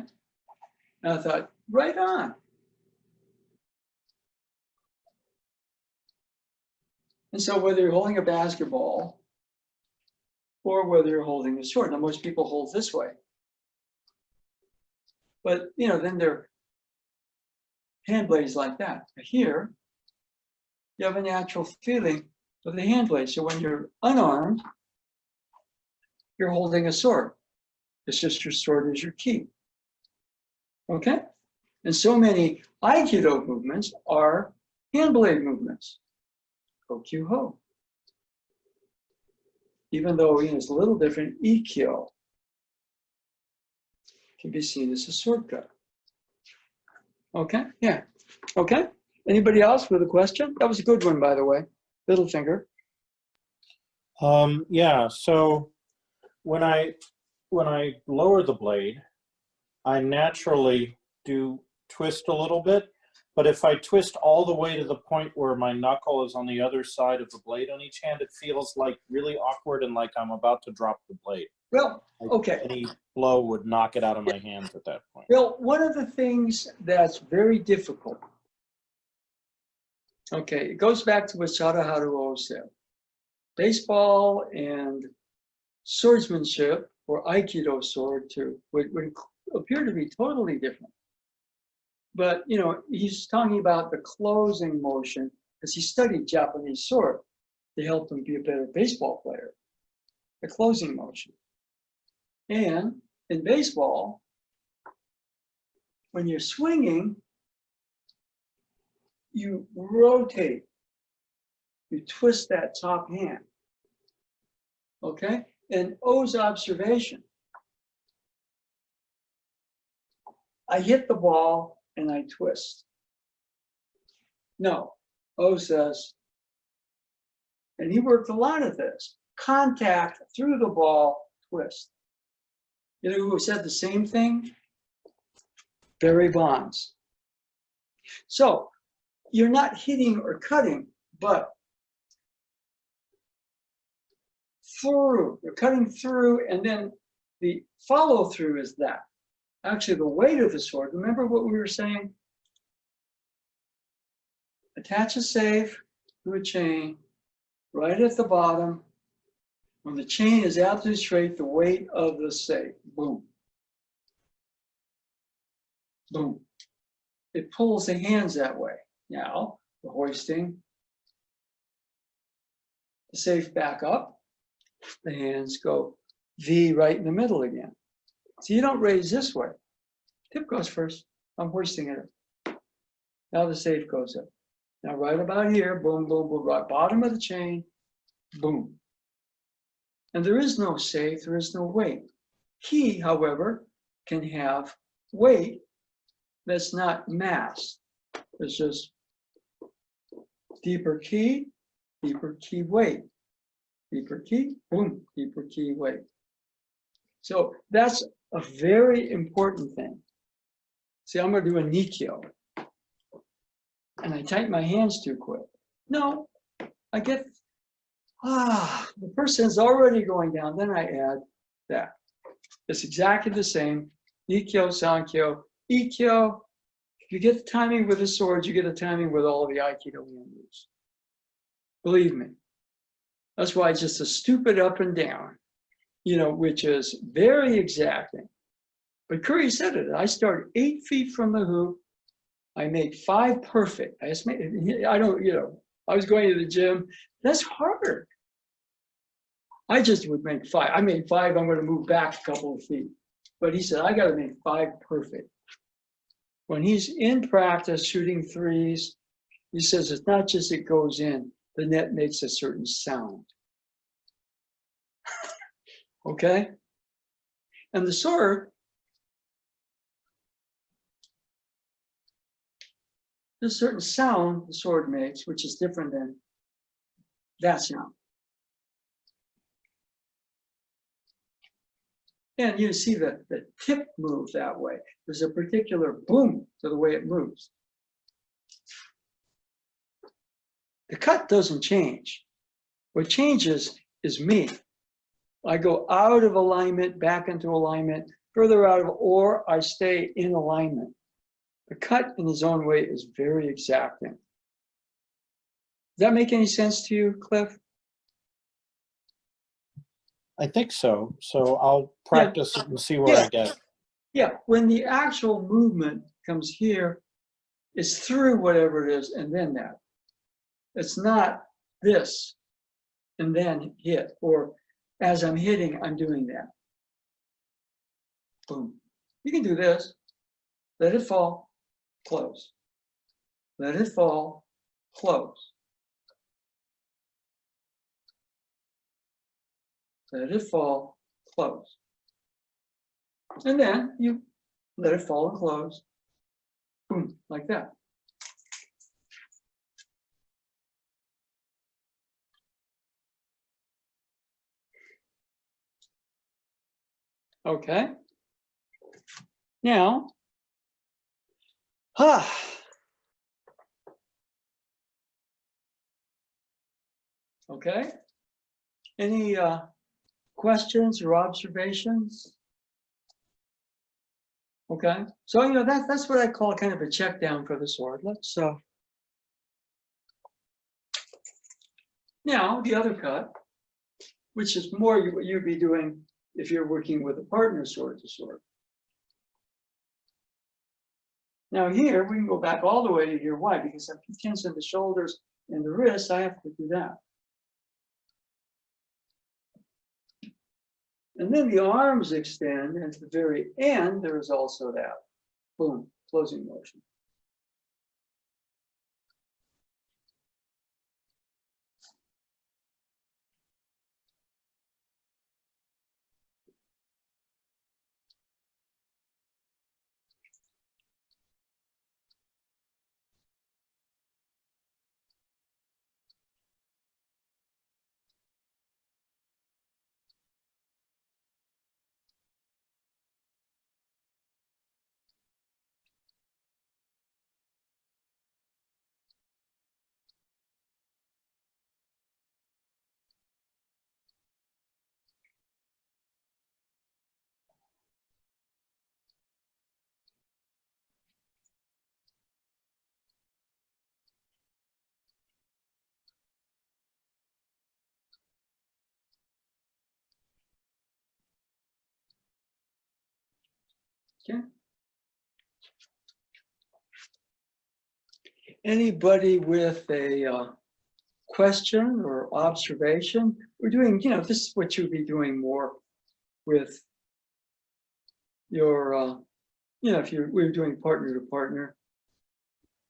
And I thought, right on. And so whether you're holding a basketball or whether you're holding a sword, now most people hold this way. But, you know, then their hand blades like that. Here, you have a natural feeling of the hand blade. So when you're unarmed, you're holding a sword. It's just your sword is your key. Okay? And so many Aikido movements are hand blade movements. Kokyu-ho. Even though it's a little different, ikkyo can be seen as a sword cut. Okay, yeah. Okay. Anybody else with a question? That was a good one, by the way. Little finger. Yeah, so when I lower the blade, I naturally do twist a little bit, but if I twist all the way to the point where my knuckle is on the other side of the blade on each hand, it feels like really awkward and like I'm about to drop the blade. Well, Like okay. any blow would knock it out of my hands at that point. Well, one of the things that's very difficult, okay, it goes back to what Sadaharu said. Baseball and swordsmanship, or Aikido sword too, would appear to be totally different. But, you know, he's talking about the closing motion because he studied Japanese sword. They helped him be a better baseball player. The closing motion. And in baseball, when you're swinging, you rotate. You twist that top hand. Okay? And O's observation. I hit the ball and I twist. No, O says, and he worked a lot of this, contact through the ball, twist. You know who said the same thing? Barry Bonds. So you're not hitting or cutting, but through, you're cutting through, and then the follow through is that. Actually, the weight of the sword, remember what we were saying? Attach a safe to a chain right at the bottom. When the chain is absolutely straight, the weight of the safe, boom. Boom. It pulls the hands that way. Now, the hoisting, the safe back up, the hands go V right in the middle again. So you don't raise this way. Tip goes first. I'm hoisting it. Now the safe goes up. Now right about here, boom, boom, boom, right bottom of the chain, boom. And there is no safe, there is no weight. Ki, however, can have weight that's not mass. It's just deeper ki weight. Deeper ki, boom, deeper ki weight. So that's a very important thing. See, I'm going to do a Nikkyo. And I tighten my hands too quick. No, I get, the person's already going down. Then I add that. It's exactly the same. Nikkyo, Sankyo, Ikkyo. If you get the timing with the swords, you get the timing with all of the Aikido moves. Believe me. That's why it's just a stupid up and down, you know, which is very exacting. But Curry said it. I start 8 feet from the hoop. I made 5 perfect. I just made, I don't, I was going to the gym. That's hard. I just would make 5. I made 5, I'm going to move back a couple of feet. But he said, I got to make 5 perfect. When he's in practice shooting threes, he says it's not just it goes in, the net makes a certain sound. Okay? And the sword, there's a certain sound the sword makes, which is different than that sound. And you see the tip move that way. There's a particular boom to the way it moves. The cut doesn't change. What changes is me. I go out of alignment, back into alignment, further out of, or I stay in alignment. The cut in his own way is very exacting. Does that make any sense to you, Cliff? I think so. So I'll practice it and see where I get. Yeah, when the actual movement comes here, it's through whatever it is and then that. It's not this and then hit, or as I'm hitting, I'm doing that. Boom. You can do this. Let it fall, close. Let it fall, close. Let it fall, close. And then you let it fall and close. Boom, like that. Okay. Now, okay. Any questions or observations? Okay. So, that's what I call kind of a check down for the sword. Let's now the other cut, which is more what you'd be doing if you're working with a partner sword to sword. Now here, we can go back all the way to here. Why? Because I'm tensing the shoulders and the wrists, I have to do that. And then the arms extend, and at the very end, there is also that, boom, closing motion. Okay. Anybody with a question or observation? We're doing, this is what you'd be doing more with your, if we're doing partner to partner.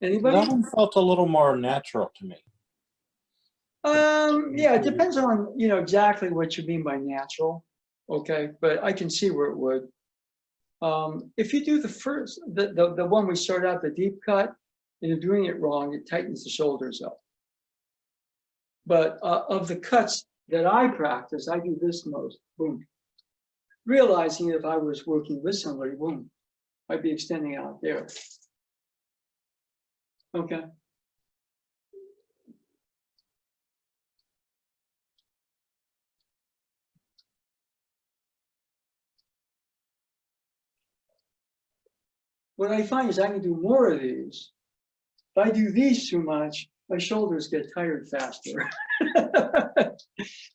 Anybody? That one felt a little more natural to me. Yeah, it depends on, exactly what you mean by natural. Okay, but I can see where it would. If you do the first, the one we start out, the deep cut, and you're doing it wrong, it tightens the shoulders up. But of the cuts that I practice, I do this most, boom. Realizing if I was working with somebody, boom, I'd be extending out there. Okay. What I find is I can do more of these. If I do these too much, my shoulders get tired faster.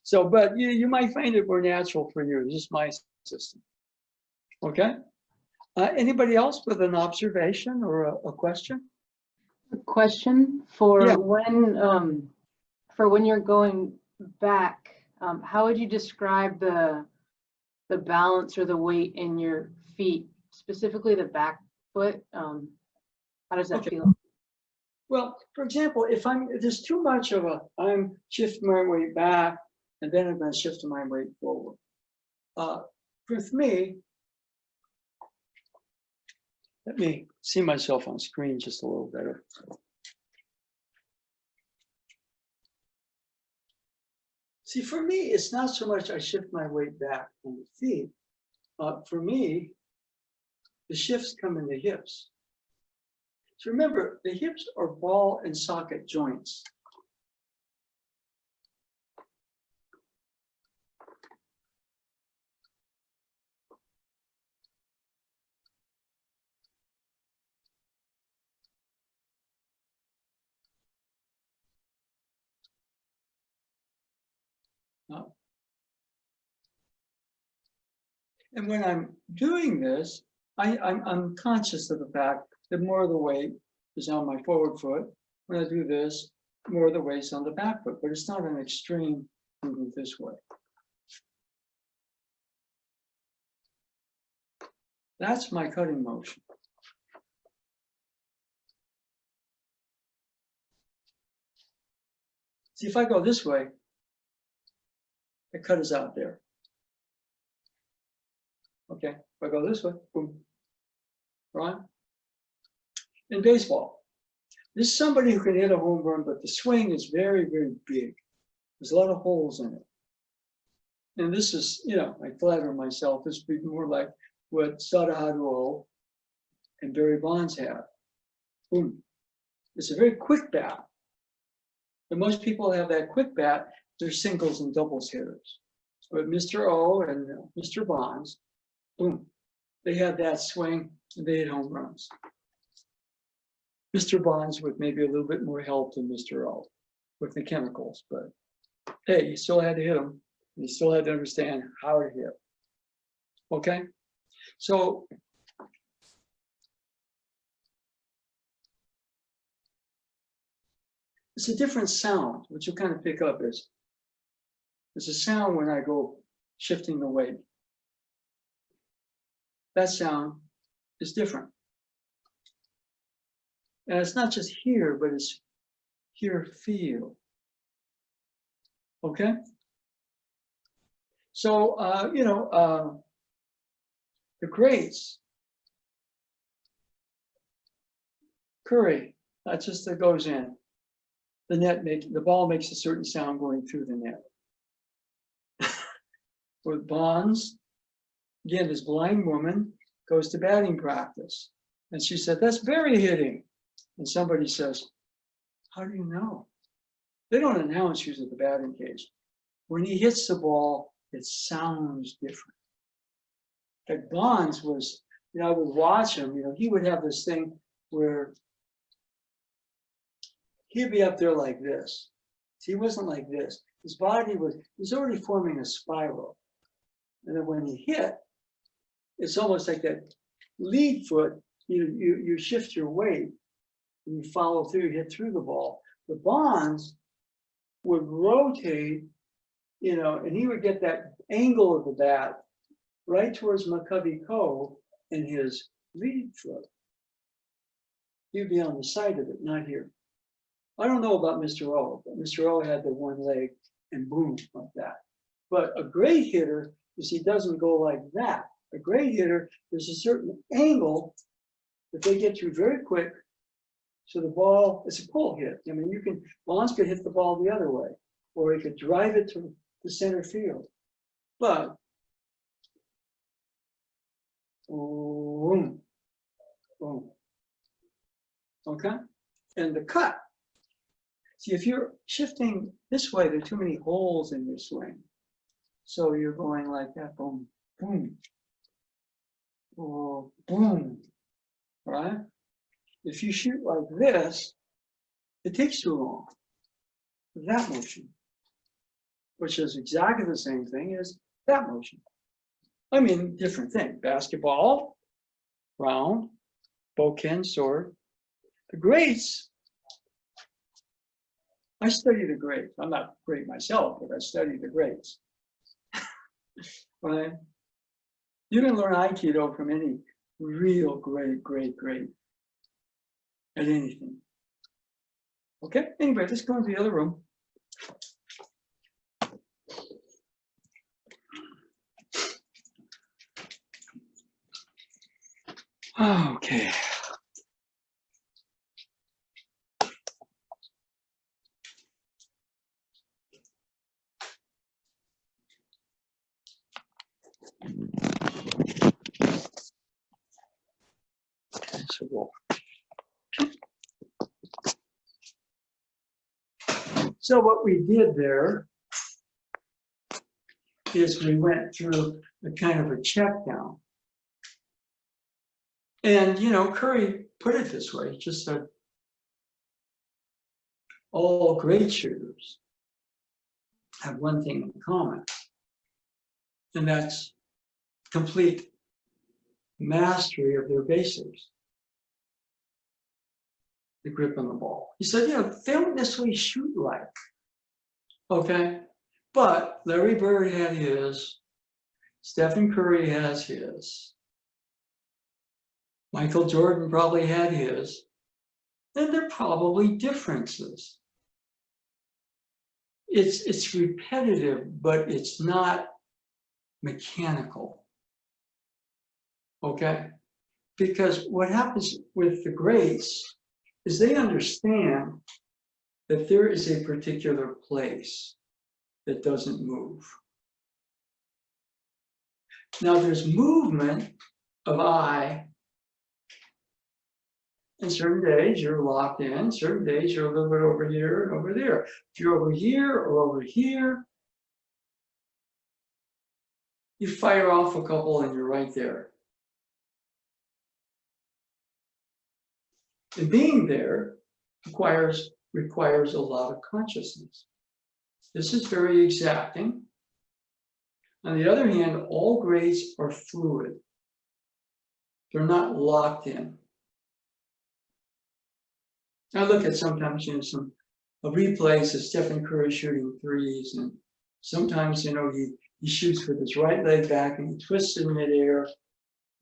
So, but you might find it more natural for you. This is my system. Okay. Anybody else with an observation or a question? A question for Yeah. when you're going back, how would you describe the balance or the weight in your feet, specifically the back foot? How does that Okay. feel? Well, for example, if there's too much of I'm shifting my weight back and then I'm going to shift my weight forward. With me, let me see myself on screen just a little better. See, for me, it's not so much I shift my weight back on the feet. For me, the shifts come in the hips. So remember, the hips are ball and socket joints. And when I'm doing this, I'm conscious of the fact that more of the weight is on my forward foot. When I do this, more of the weight's on the back foot, but it's not an extreme movement this way. That's my cutting motion. See, if I go this way, the cut is out there. Okay, if I go this way, boom, right? In baseball, there's somebody who can hit a home run, but the swing is very, very big. There's a lot of holes in it. And this is, I flatter myself, this would be more like what Sadaharu and Barry Bonds have. Boom. It's a very quick bat. And most people have that quick bat, they're singles and doubles hitters. But Mr. O and Mr. Bonds, boom, they had that swing and they hit home runs. Mr. Bonds with maybe a little bit more help than Mr. O with the chemicals, but hey, you still had to hit them. You still had to understand how to hit. Okay? So it's a different sound, which you'll kind of pick up as there's a sound when I go shifting the weight. That sound is different. And it's not just here, but it's here, feel. Okay? So, the greats, Curry, that's just that goes in. The ball makes a certain sound going through the net. With Bonds, again, this blind woman goes to batting practice. And she said, that's Barry hitting. And somebody says, how do you know? They don't announce who's at the batting cage. When he hits the ball, it sounds different. Like Bonds was, I would watch him, he would have this thing where he'd be up there like this. See, he wasn't like this. His body was already forming a spiral. And then when he hit, it's almost like that lead foot, you shift your weight and you follow through, hit through the ball. The Bonds would rotate, and he would get that angle of the bat right towards McCovey Cove and his lead foot. He'd be on the side of it, not here. I don't know about Mr. O, but Mr. O had the one leg and boom, like that. But a great hitter, you see, doesn't go like that. A great hitter, there's a certain angle that they get through very quick. So the ball, it's a pull hit. Bonds could hit the ball the other way, or he could drive it to the center field. But, boom, boom. Okay? And the cut. See, if you're shifting this way, there are too many holes in your swing. So you're going like that, boom, boom, oh, boom, right? If you shoot like this, it takes too long. That motion, which is exactly the same thing as that motion. Different thing. Basketball, round, Bokken sword. The greats I study the greats. I'm not great myself, but I study the greats. Right? You can learn Aikido from any real great at anything. Okay, anyway, let's go into the other room. Okay. So what we did there is we went through a kind of a check down. And, you know, Curry put it this way, he just said, all great shooters have one thing in common, and that's complete mastery of their basics. The grip on the ball. He said, you know, they don't necessarily shoot like, okay? But Larry Bird had his, Stephen Curry has his, Michael Jordan probably had his, and there are probably differences. It's repetitive, but it's not mechanical, okay? Because what happens with the greats is they understand that there is a particular place that doesn't move. Now there's movement of eye, and certain days you're locked in, certain days you're a little bit over here and over there. If you're over here or over here, you fire off a couple and you're right there. And being there requires a lot of consciousness. This is very exacting. On the other hand, all grades are fluid. They're not locked in. I look at sometimes, you know, some replays of Stephen Curry shooting threes, and sometimes, you know, he shoots with his right leg back and he twists in midair.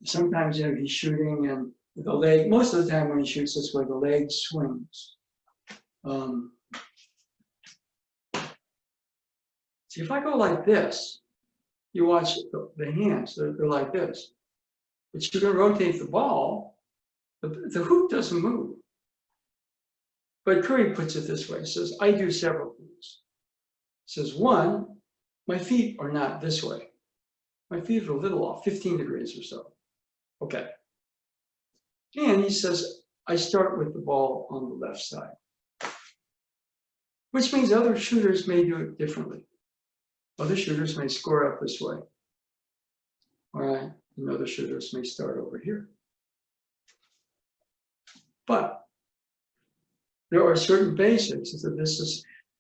Sometimes, you know, he's shooting and with the leg, most of the time when he shoots this way, the leg swings. See, if I go like this, you watch the hands, they're like this. But you're going to rotate the ball, the hoop doesn't move. But Curry puts it this way, he says, I do several things. He says, one, my feet are not this way. My feet are a little off, 15 degrees or so. Okay. And he says, I start with the ball on the left side, which means other shooters may do it differently. Other shooters may score up this way. All right, and other shooters may start over here. But there are certain basics. So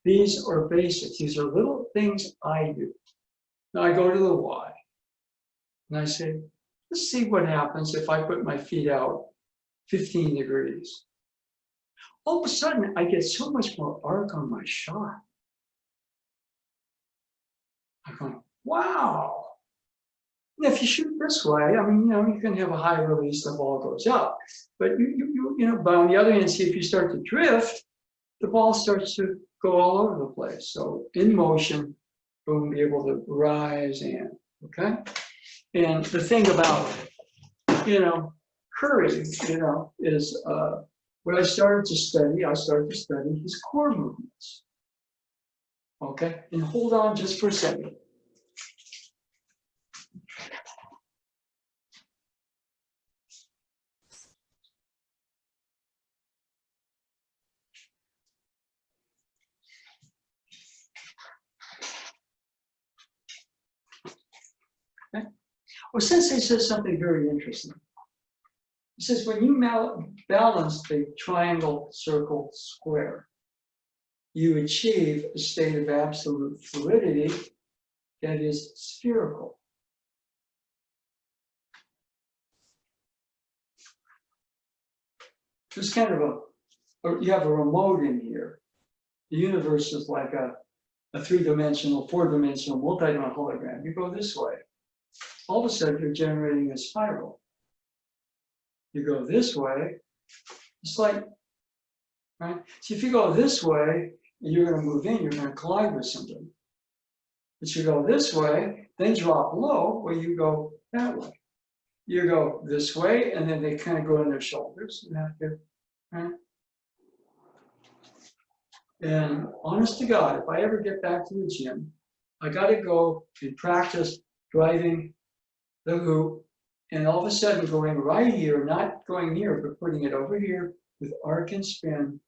these are basics. These are little things I do. Now I go to the Y and I say, let's see what happens if I put my feet out 15 degrees. All of a sudden, I get so much more arc on my shot. I'm going, wow. And if you shoot this way, I mean, you know, you can have a high release, the ball goes up. But you know, but on the other hand, see if you start to drift, the ball starts to go all over the place. So in motion, boom, be able to rise and, okay? And the thing about, you know, Curry, you know, is when I started to study his core movements. Okay, and hold on just for a second. Okay. Well, Sensei says something very interesting. He says, when you balance the triangle, circle, square, you achieve a state of absolute fluidity that is spherical. There's kind of you have a remote in here. The universe is like a three-dimensional, four-dimensional, multi-dimensional hologram. You go this way. All of a sudden, you're generating a spiral. You go this way, it's like, right? So if you go this way, and you're going to move in, you're going to collide with something. But you go this way, then drop low, where you go that way. You go this way, and then they kind of go on their shoulders. You have to, right? And honest to God, if I ever get back to the gym, I got to go and practice driving the hoop, and all of a sudden going right here, not going here, but putting it over here with arc and spin,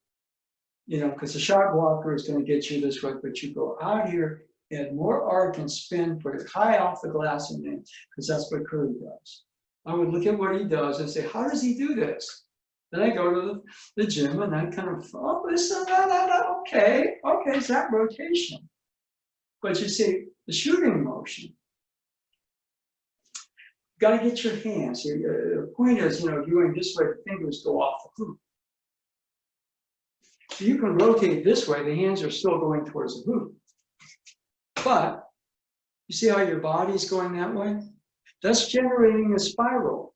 you know, because the shot blocker is going to get you this way, but you go out here, add more arc and spin, put it high off the glass, and then, because that's what Curry does. I would look at what he does and say, how does he do this? Then I go to the gym and I kind of, oh, this is okay, it's that rotation. But you see, the shooting motion, you got to get your hands. The point is, you know, going this way, the fingers go off the hoop. So you can rotate this way, the hands are still going towards the hoop. But you see how your body's going that way? That's generating a spiral.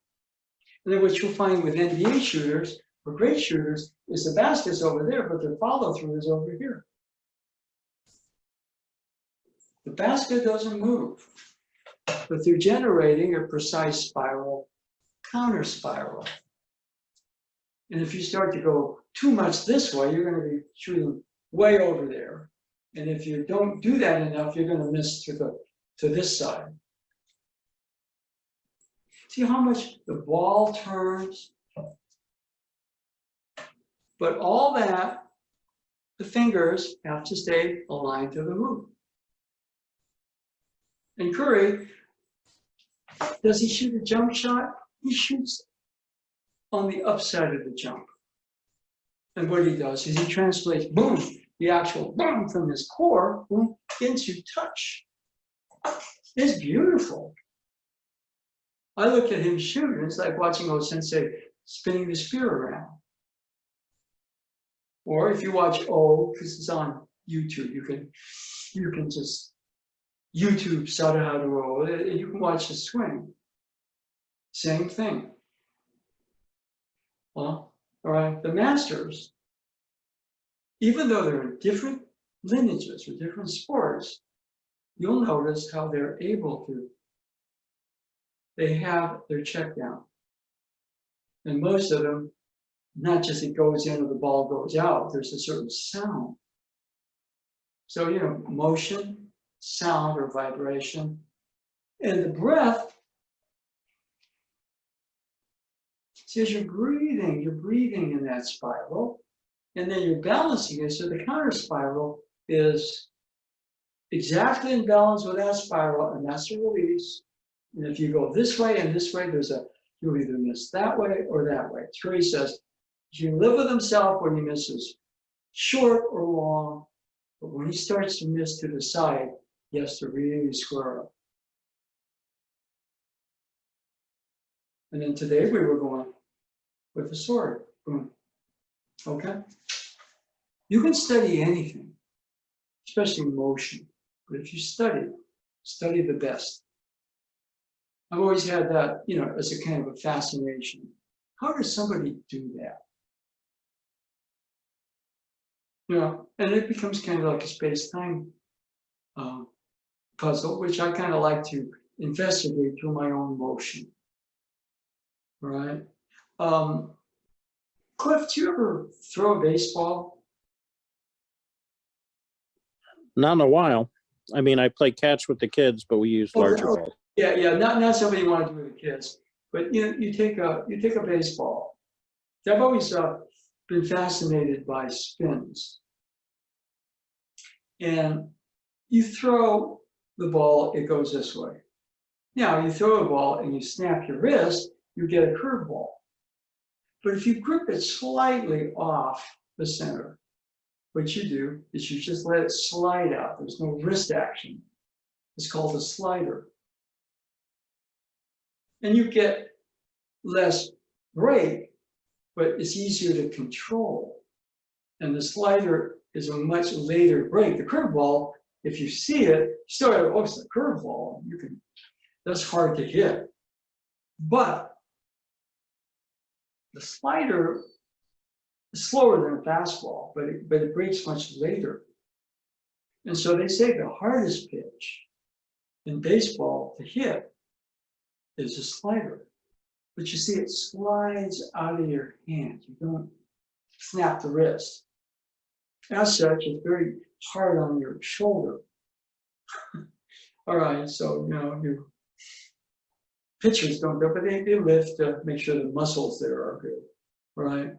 And then what you'll find with NBA shooters or great shooters is the basket's over there, but their follow-through is over here. The basket doesn't move, but they're generating a precise spiral, counter spiral. And if you start to go too much this way, you're going to be shooting way over there. And if you don't do that enough, you're going to miss to this side. See how much the ball turns? But all that, the fingers have to stay aligned to the hoop. And Curry, does he shoot a jump shot? He shoots on the upside of the jump. And what he does is he translates, boom, the actual boom from his core, boom, into touch. It's beautiful. I look at him shoot, and it's like watching old sensei spinning the spear around. Or if you watch because it's on YouTube, you can just YouTube Sadahadu, you can watch the swing. Same thing. Well, all right, the masters, even though they're in different lineages or different sports, you'll notice how they're able to. They have their check down. And most of them, not just it goes in or the ball goes out, there's a certain sound. So, you know, motion, sound or vibration, and the breath. See, as you're breathing in that spiral, and then you're balancing it, so the counter spiral is exactly in balance with that spiral, and that's a release. And if you go this way and this way, you'll either miss that way or that way. Trey says, he can live with himself when he misses short or long, but when he starts to miss to the side, he has to really square up. And then today we were going with the sword. Boom. Okay? You can study anything, especially motion, but if you study the best. I've always had that, you know, as a kind of a fascination. How does somebody do that? You know, and it becomes kind of like a space-time puzzle, which I kind of like to investigate through my own motion. Right? Cliff, do you ever throw a baseball? Not in a while. I mean, I play catch with the kids, but we use larger balls. Yeah, not something you want to do with the kids, but you know, you take a baseball. I've always been fascinated by spins, and you throw the ball, it goes this way. Now you throw a ball and you snap your wrist, you get a curveball. But if you grip it slightly off the center, what you do is you just let it slide out. There's no wrist action. It's called a slider. And you get less break, but it's easier to control. And the slider is a much later break. The curveball, if you see it, you still have, oh, it's a curveball. That's hard to hit. But the slider is slower than a fastball, but it breaks much later. And so they say the hardest pitch in baseball to hit is a slider. But you see, it slides out of your hand. You don't snap the wrist. As such, it's very hard on your shoulder. All right, so your pitchers don't do it, but they lift to make sure the muscles there are good, right?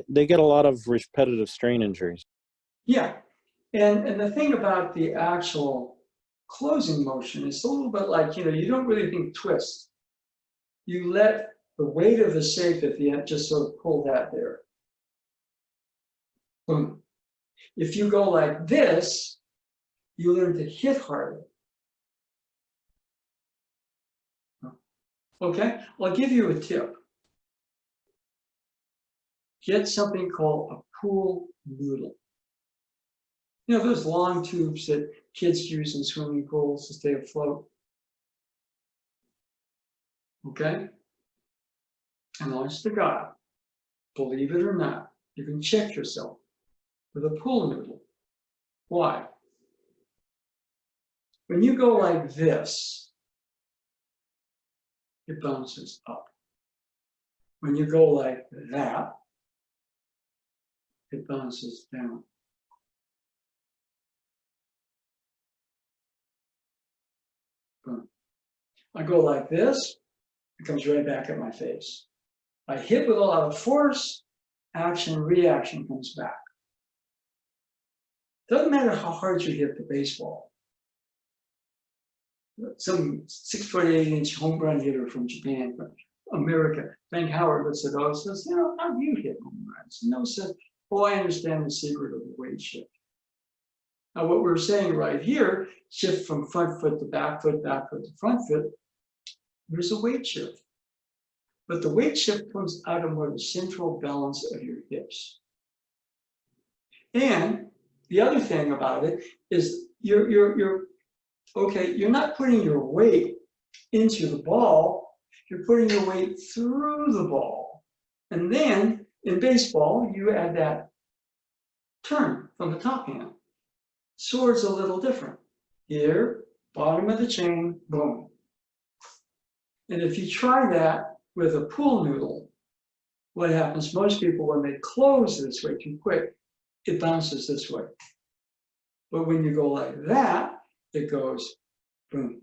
They get a lot of repetitive strain injuries. Yeah, and the thing about the actual closing motion is a little bit like, you don't really think twist. You let the weight of the safe at the end just sort of pull that there. Boom. If you go like this, you learn to hit harder. Okay, I'll give you a tip. Get something called a pool noodle. Those long tubes that kids use in swimming pools to stay afloat. Okay? And honest to God, believe it or not, you can check yourself with a pool noodle. Why? When you go like this, it bounces up. When you go like that, it bounces down. Boom. I go like this, it comes right back at my face. I hit with a lot of force, action, reaction comes back. Doesn't matter how hard you hit the baseball. Some 6'8" home run hitter from Japan, from America, Frank Howard looks at us and says, how do you hit home runs? And no said, oh, I understand the secret of the weight shift. Now, what we're saying right here, shift from front foot to back foot to front foot, there's a weight shift. But the weight shift comes out of more the central balance of your hips. And the other thing about it is you're not putting your weight into the ball, you're putting your weight through the ball. And then in baseball, you add that turn from the top hand. Sword's a little different. Here, bottom of the chain, boom. And if you try that with a pool noodle, what happens? Most people, when they close this way too quick, it bounces this way. But when you go like that, it goes boom.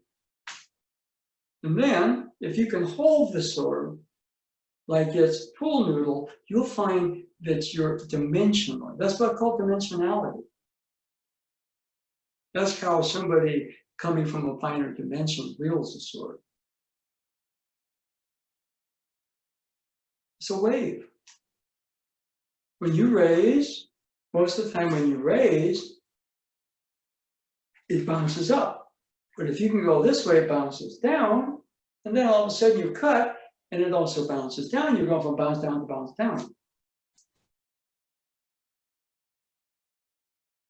And then, if you can hold the sword like it's pool noodle, you'll find that you're dimensional. That's what's called dimensionality. That's how somebody coming from a finer dimension wields a sword. It's a wave. When you raise, most of the time when you raise, it bounces up. But if you can go this way, it bounces down, and then all of a sudden you cut, and it also bounces down. You're going from bounce down to bounce down.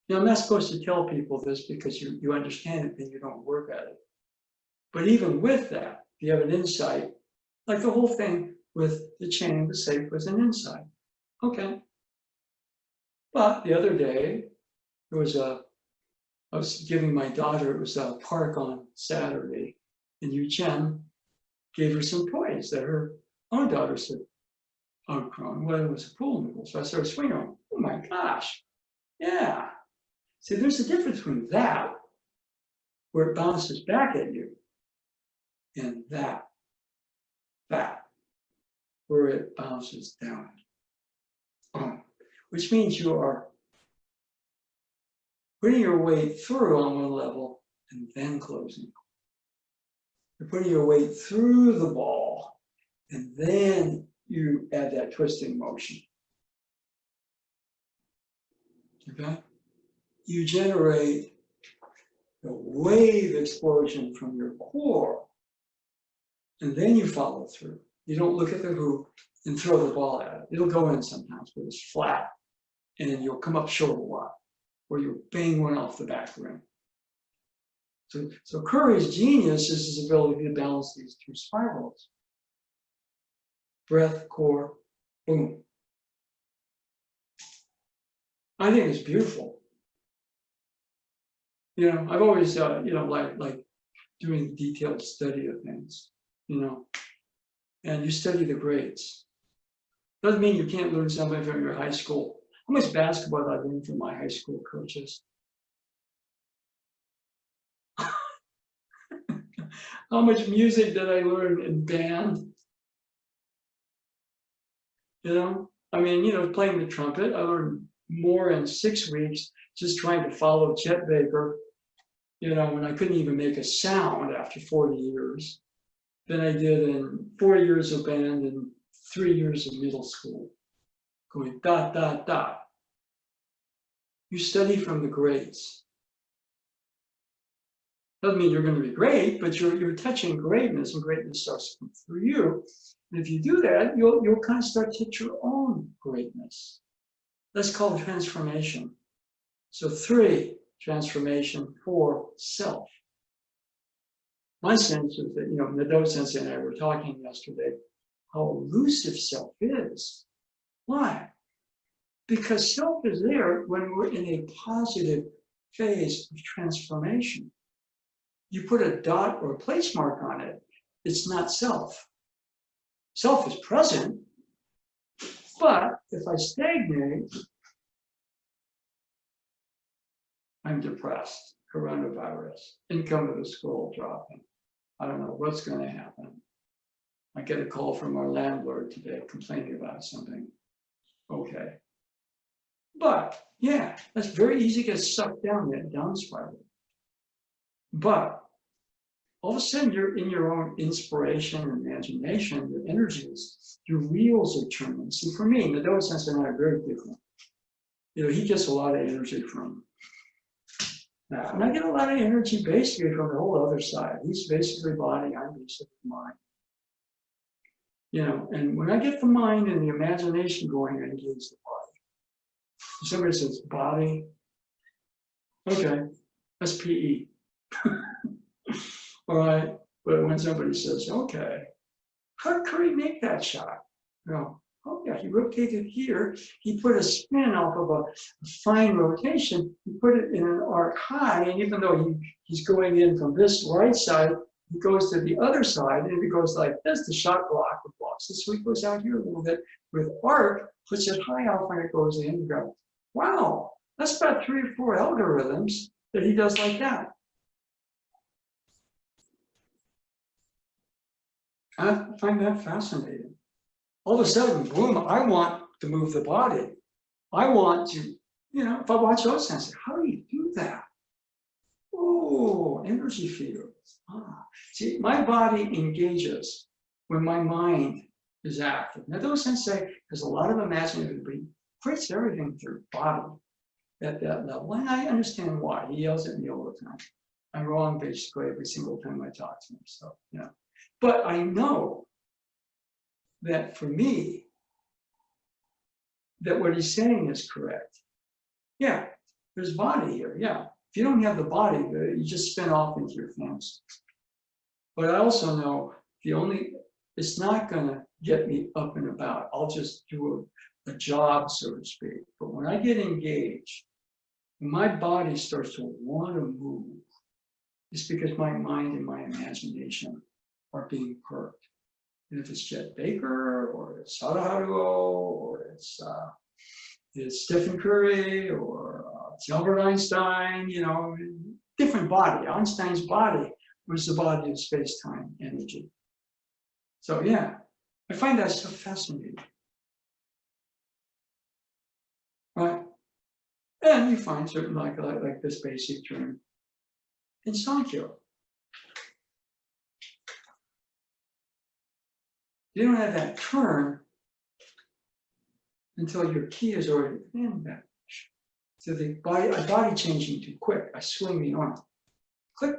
Now, I'm not supposed to tell people this because you understand it and you don't work at it. But even with that, if you have an insight, like the whole thing with the chain, the safe was an insight. Okay. But the other day, I was giving my daughter, it was a park on Saturday, and Yu Chen gave her some toys that her own daughter said, outgrown. Well, it was a pool noodle. So I started swinging on. Oh my gosh. Yeah. See, there's a difference between that, where it bounces back at you, and that, where it bounces down. Which means you are putting your weight through on one level and then closing. You're putting your weight through the ball, and then you add that twisting motion. Okay? You generate a wave explosion from your core, and then you follow through. You don't look at the hoop and throw the ball at it. It'll go in sometimes, but it's flat. and you'll come up short a lot, or you'll bang one off the back rim. So Curry's genius is his ability to balance these two spirals. Breath, core, boom. I think it's beautiful. You know, I've always, you know, like doing detailed study of things, you know, and you study the grades. Doesn't mean you can't learn something from your high school. How much basketball did I learn from my high school coaches? How much music did I learn in band? You know, I mean, you know, playing the trumpet, I learned more in 6 weeks just trying to follow Chet Baker, you know, when I couldn't even make a sound after 40 years, than I did in 4 years of band and 3 years of middle school, going dot, dot, dot. You study from the greats. Doesn't mean you're going to be great, but you're touching greatness, and greatness starts to come through you. And if you do that, you'll kind of start to hit your own greatness. That's called transformation. So 3, transformation. 4, self. My sense is that, you know, Nado Sensei and I were talking yesterday, how elusive self is. Why? Because self is there when we're in a positive phase of transformation. You put a dot or a place mark on it, it's not self. Self is present, but if I stagnate, I'm depressed, coronavirus, income of the school dropping. I don't know what's going to happen. I get a call from our landlord today complaining about something. Okay. But yeah, that's very easy to get sucked down that down spiral. But all of a sudden you're in your own inspiration and imagination, your energies, your wheels are turning. See, for me, Nado Sensei and I are very different. You know, he gets a lot of energy from that. And I get a lot of energy basically from the whole other side. He's basically body, I'm basically mind. You know, and when I get the mind and the imagination going, I engage the body. If somebody says body, okay, that's PE. All right, but when somebody says, okay, how did Curry make that shot? You know, oh yeah, he rotated here. He put a spin off of a fine rotation. He put it in an arc high, and even though he's going in from this right side, he goes to the other side, and if he goes like this, the shot block blocks. So he goes out here a little bit with arc, puts it high off when it goes in. Go, wow, that's about 3 or 4 algorithms that he does like that. I find that fascinating. All of a sudden, boom, I want to move the body. I want to, you know, if I watch those senses, how do you do that? Oh, energy fields. Ah. See, my body engages when my mind is active. Now, those sensei has a lot of imagination, but he creates everything through body at that level. And I understand why. He yells at me all the time. I'm wrong basically every single time I talk to him. So, you know. But I know that for me, that what he's saying is correct. Yeah, there's body here. Yeah, if you don't have the body, you just spin off into your fantasies. But I also know it's not going to get me up and about. I'll just do a job, so to speak. But when I get engaged, my body starts to want to move. It's because my mind and my imagination are being perked. And if it's Chet Baker, or it's Sadaharuo, or it's Stephen Curry, or it's Albert Einstein, you know, different body. Einstein's body was the body of space-time energy. So yeah, I find that so fascinating. Right? And you find certain like this basic term in Sankhya. You don't have that turn until your key is already in that. So the body changing too quick. I swing the arm, click.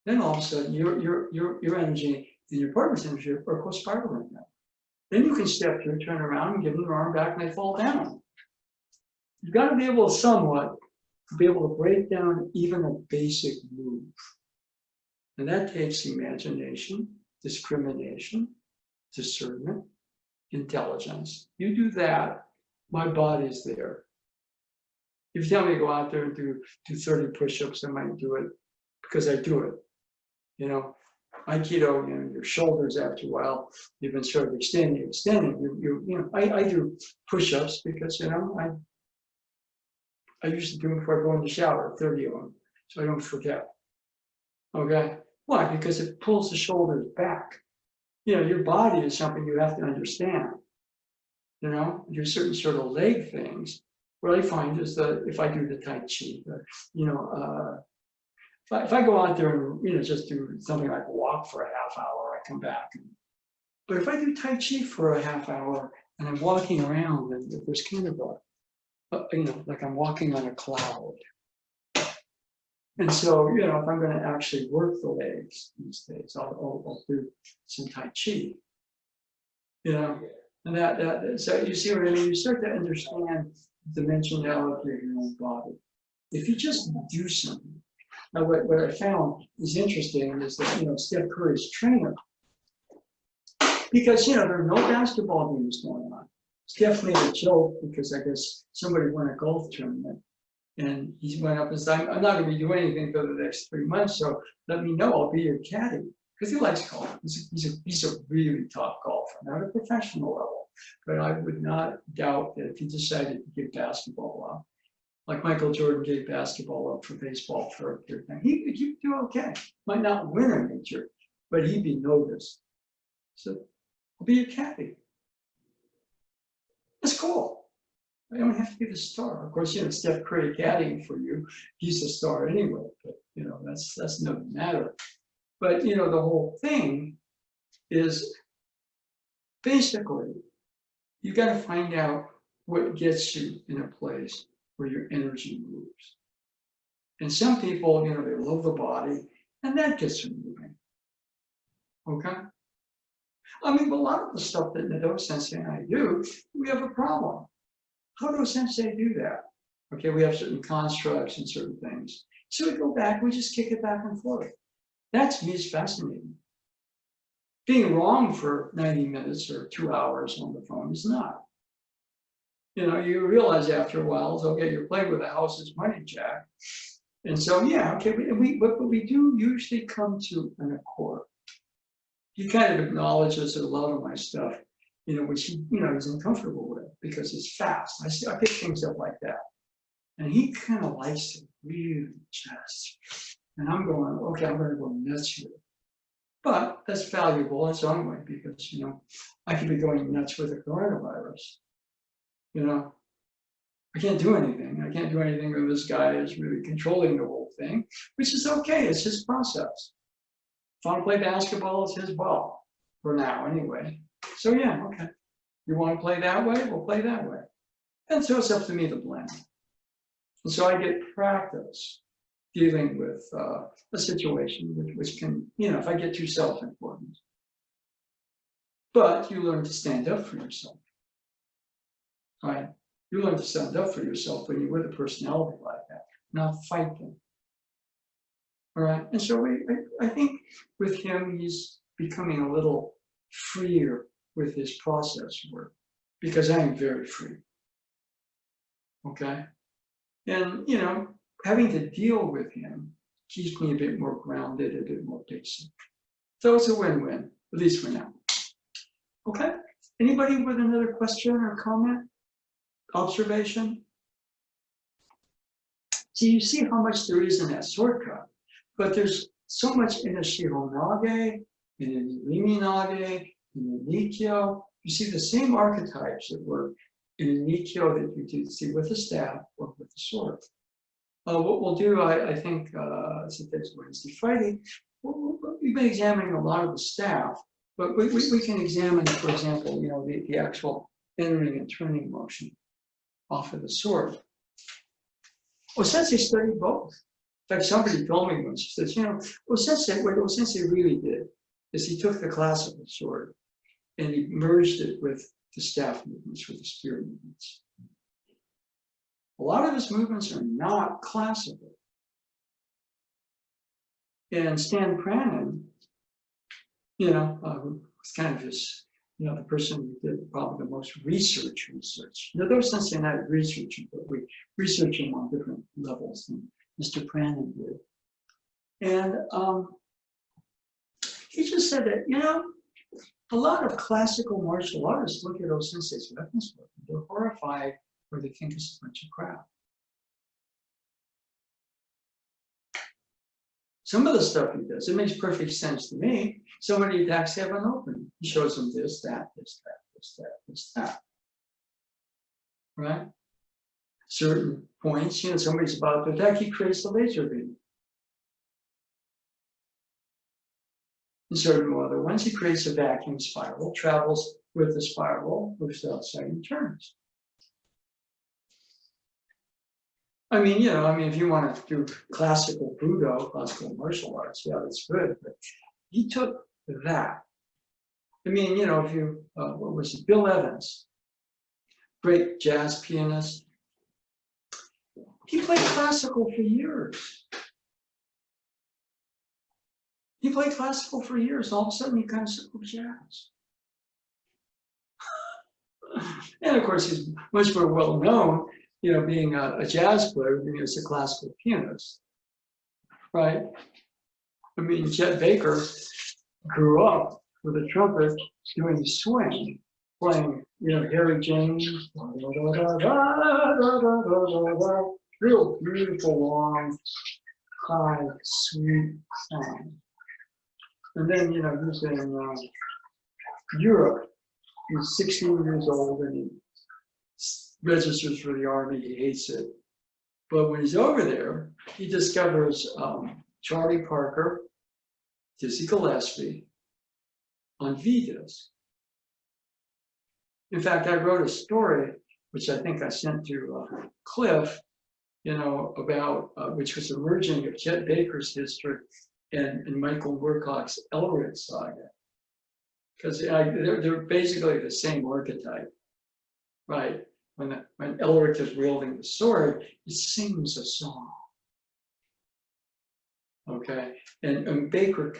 Then all of a sudden, your energy and your partner's energy are co-spiraling now. Then you can step through, turn around, and give them your arm back, and they fall down. You've got to be able to be able to break down even a basic move. And that takes imagination, discrimination, discernment, intelligence. You do that, my body's there. If you tell me to go out there and do 30 push-ups, I might do it because I do it. You know, Aikido, you know, your shoulders after a while, you've been sort of extending. You know, I do push-ups because, you know, I used to do them before I go in the shower, 30 of them, so I don't forget. Okay, why? Because it pulls the shoulders back. You know, your body is something you have to understand. You know, there's certain sort of leg things. What I find is that if I do the Tai Chi, you know, if I go out there and, you know, just do something like walk for a half hour, I come back. But if I do Tai Chi for a half hour and I'm walking around, and there's kind of you know, like I'm walking on a cloud. And so, you know, if I'm going to actually work the legs these days, I'll do some Tai Chi. You know, and so you see what I mean? You start to understand the dimensionality of your own body. If you just do something. Now, what I found is interesting is that, you know, Steph Curry's trainer, because, you know, there are no basketball games going on. Steph made a joke because I guess somebody won a golf tournament, and he went up and said, I'm not going to be doing anything for the next 3 months, so let me know, I'll be your caddy. Because he likes golf. He's a really top golfer, not a professional level, but I would not doubt that if he decided to give basketball up, like Michael Jordan gave basketball up for baseball for a period of time, he'd do okay. Might not win a major, but he'd be noticed. So I'll be your caddy. That's cool. I don't have to be the star. Of course, you know, Steph Curry caddying for you, he's the star anyway, but, you know, that's no matter. But, you know, the whole thing is basically, you got to find out what gets you in a place where your energy moves. And some people, you know, they love the body, and that gets them moving. Okay? I mean, a lot of the stuff that Nado Sensei and I do, we have a problem. How does Sensei do that? Okay, we have certain constructs and certain things. So we go back, we just kick it back and forth. That to me is fascinating. Being wrong for 90 minutes or 2 hours on the phone is not. You know, you realize after a while, it's okay, you're playing with the house's money, Jack. And so, yeah, okay, but we do usually come to an accord. He kind of acknowledges a lot of my stuff, you know, which he, you know, he's uncomfortable with because it's fast. I pick things up like that. And he kind of likes to really just, and I'm going, okay, I'm going to go nuts here. But that's valuable in its own way because, you know, I could be going nuts with the coronavirus. You know, I can't do anything. I can't do anything when this guy is really controlling the whole thing, which is okay. It's his process. If I want to play basketball, it's his ball for now anyway. So yeah, okay. You want to play that way? We'll play that way. And so it's up to me to blend. And so I get practice dealing with a situation which can, you know, if I get too self-important. But you learn to stand up for yourself. Right? You learn to stand up for yourself when you're with a personality like that, not fight them. All right, and so I think with him, he's becoming a little freer with his process work because I am very free. Okay, and you know, having to deal with him keeps me a bit more grounded, a bit more basic. So it's a win-win, at least for now. Okay, anybody with another question or comment, observation? So you see how much there is in that shortcut. But there's so much in a Shihonage, in a Niminage, in a Nikkyo. You see the same archetypes that were in a Nikkyo that you do see with the staff or with the sword. What we'll do, I think, today's Wednesday, Friday, we've been examining a lot of the staff, but we can examine, for example, you know, the actual entering and turning motion off of the sword. Well, Sensei studied both. In fact, somebody told me once, she says, you know, what Sensei really did is he took the classical sword and he merged it with the staff movements, with the spirit movements. A lot of his movements are not classical. And Stan Cranon, was kind of his, the person who did probably the most research. Now, those sense they're not researching, but we research them on different levels than Mr. Cranon did. And he just said that, a lot of classical martial artists look at O-sensei's weapons work, and they're horrified or they think it's a bunch of crap. Some of the stuff he does, it makes perfect sense to me. Somebody attacks heaven open. He shows them this, that, this, that, this, that, this, that. Right? Certain points, somebody's about to attack, he creates a laser beam. In certain other ones, he creates a vacuum spiral, travels with the spiral, moves outside and turns. I mean, if you want to do classical Budo, classical martial arts, yeah, that's good. But he took that. I mean, if you, what was it? Bill Evans, great jazz pianist. He played classical for years. He played classical for years. All of a sudden, he kind of took jazz. And of course, he's much more well known, being a jazz player than he was a classical pianist, right? I mean, Chet Baker grew up with a trumpet doing swing, playing, Harry James, real beautiful, long, high, sweet song. And then, he's in Europe. He's 16 years old and he registers for the army. He hates it. But when he's over there, he discovers Charlie Parker, Dizzy Gillespie on V-Disc. In fact, I wrote a story, which I think I sent to Cliff, about which was a merging of Chet Baker's history and Michael Moorcock's Elric saga. Because they're basically the same archetype, right? When Elric is wielding the sword, he sings a song. Okay, and Baker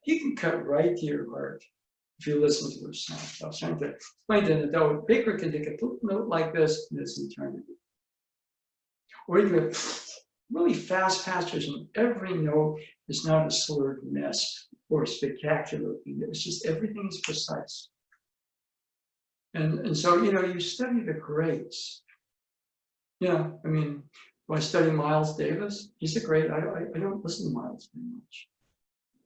he can cut right to your heart if you listen to his song. I was trying to explain to the Baker can take a note like this in this eternity. Or you can really fast passages, and every note is not a slurred mess or a spectacular thing. It's just everything is precise. And so, you study the greats. I mean, when I study Miles Davis, he's a great, I don't listen to Miles very much.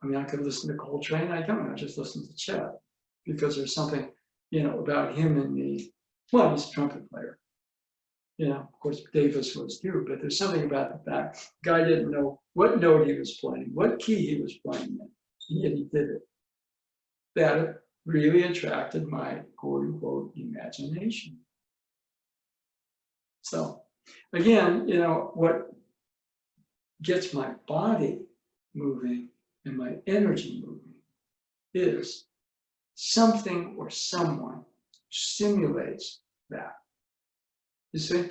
I mean, I could listen to Coltrane, I just listen to Chet. Because there's something, about him and me. Well, he's a trumpet player. Of course, Davis was too, but there's something about the fact the guy didn't know what note he was playing, what key he was playing in, and yet he did it. That really attracted my quote-unquote imagination. So, again, what gets my body moving and my energy moving is something or someone stimulates that. You see?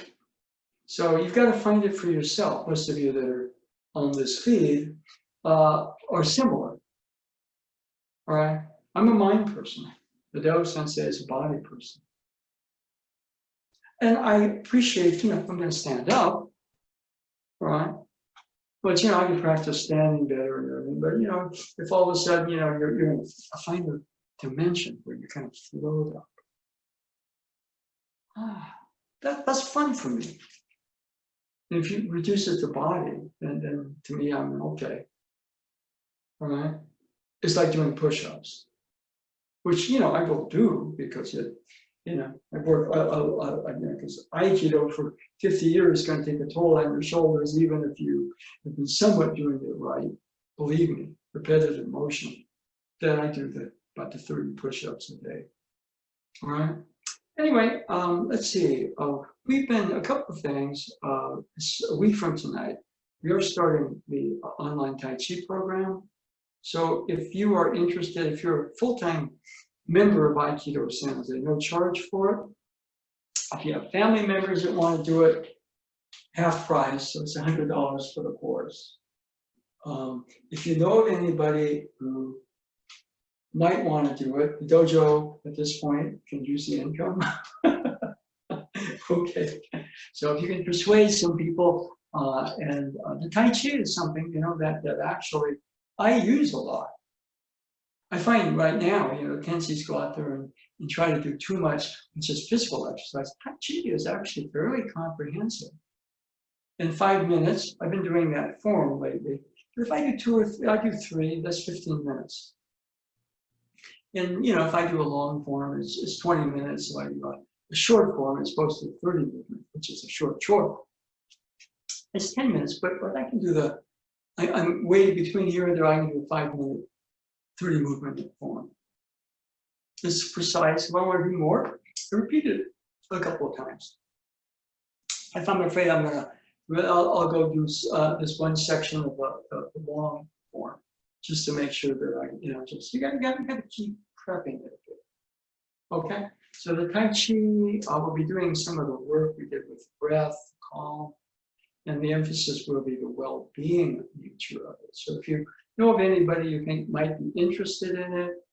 So you've got to find it for yourself. Most of you that are on this feed are similar. All right? I'm a mind person. The Dao Sensei is a body person. And I appreciate, if I'm going to stand up, all right? But, I can practice standing better and everything. But, if all of a sudden, you're in a finer dimension where you kind of float up. That's fun for me. And if you reduce it to body, then to me, I'm okay. All right? It's like doing push-ups, which, I will do because I work, because Aikido for 50 years is going to take a toll on your shoulders, even if you have been somewhat doing it right. Believe me, repetitive motion. Then I do about the 30 push-ups a day. All right? Anyway, let's see. We've been a couple of things. A week from tonight, we are starting the online Tai Chi program. So if you are interested, if you're a full-time member of Aikido Sensei, no charge for it. If you have family members that want to do it, half price, so it's $100 for the course. If you know of anybody who might want to do it, the dojo at this point can use the income. Okay, so if you can persuade some people, and the Tai Chi is something, you know, that actually I use a lot. I find right now, you know, Kensies go out there and try to do too much, which is physical exercise. Tai Chi is actually fairly comprehensive. In 5 minutes, I've been doing that form lately. If I do 2 or 3, I do 3, that's 15 minutes. And, you know, if I do a long form, it's 20 minutes. So I do a short form, it's supposed to be 30 movement, which is a short. It's 10 minutes, but I can do I'm way between here and there, I can do a 5-minute, 30 movement form. It's precise. If I want to do more, I repeat it a couple of times. If I'm afraid I'll go do this one section of the long form, just to make sure that you gotta keep prepping it. Okay, so the Tai Chi, we'll be doing some of the work we did with breath, calm, and the emphasis will be the well-being nature of it. So if you know of anybody you think might be interested in it,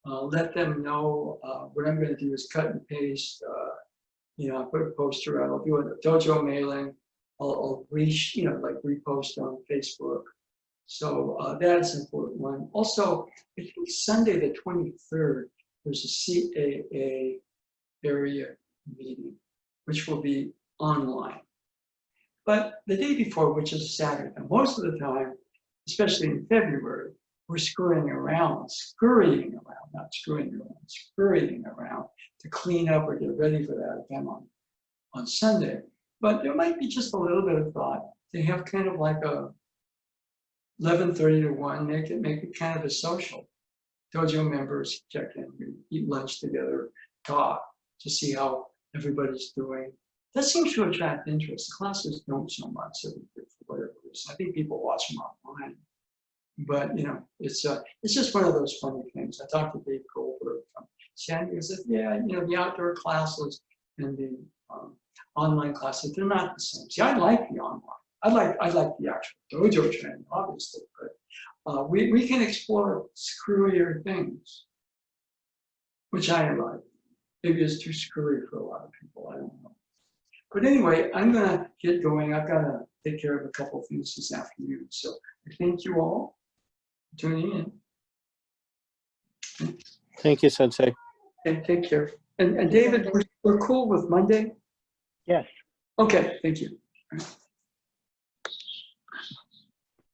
let them know. What I'm going to do is cut and paste. I'll put a poster out. I'll do a dojo mailing. I'll repost on Facebook. So that's an important one. Also, I think Sunday the 23rd, there's a CAA area meeting, which will be online. But the day before, which is Saturday, and most of the time, especially in February, we're scurrying around to clean up or get ready for that event on Sunday. But there might be just a little bit of thought to have kind of like a 11:30 to 1, make it kind of a social. Dojo members check in, we eat lunch together, talk to see how everybody's doing. That seems to attract interest. The classes don't so much, for whatever reason. I think people watch them online. But it's just one of those funny things. I talked to Dave Goldberg from San Diego. He said, yeah, the outdoor classes and the online classes, they're not the same. See, I like the online. I like the actual dojo training, obviously, but we can explore screwier things, which I like. Maybe it's too screwy for a lot of people. I don't know. But anyway, I'm gonna get going. I've got to take care of a couple of things this afternoon. So I thank you all for tuning in. Thank you, Sensei. And take care. And David, we're cool with Monday? Yes. Okay, thank you.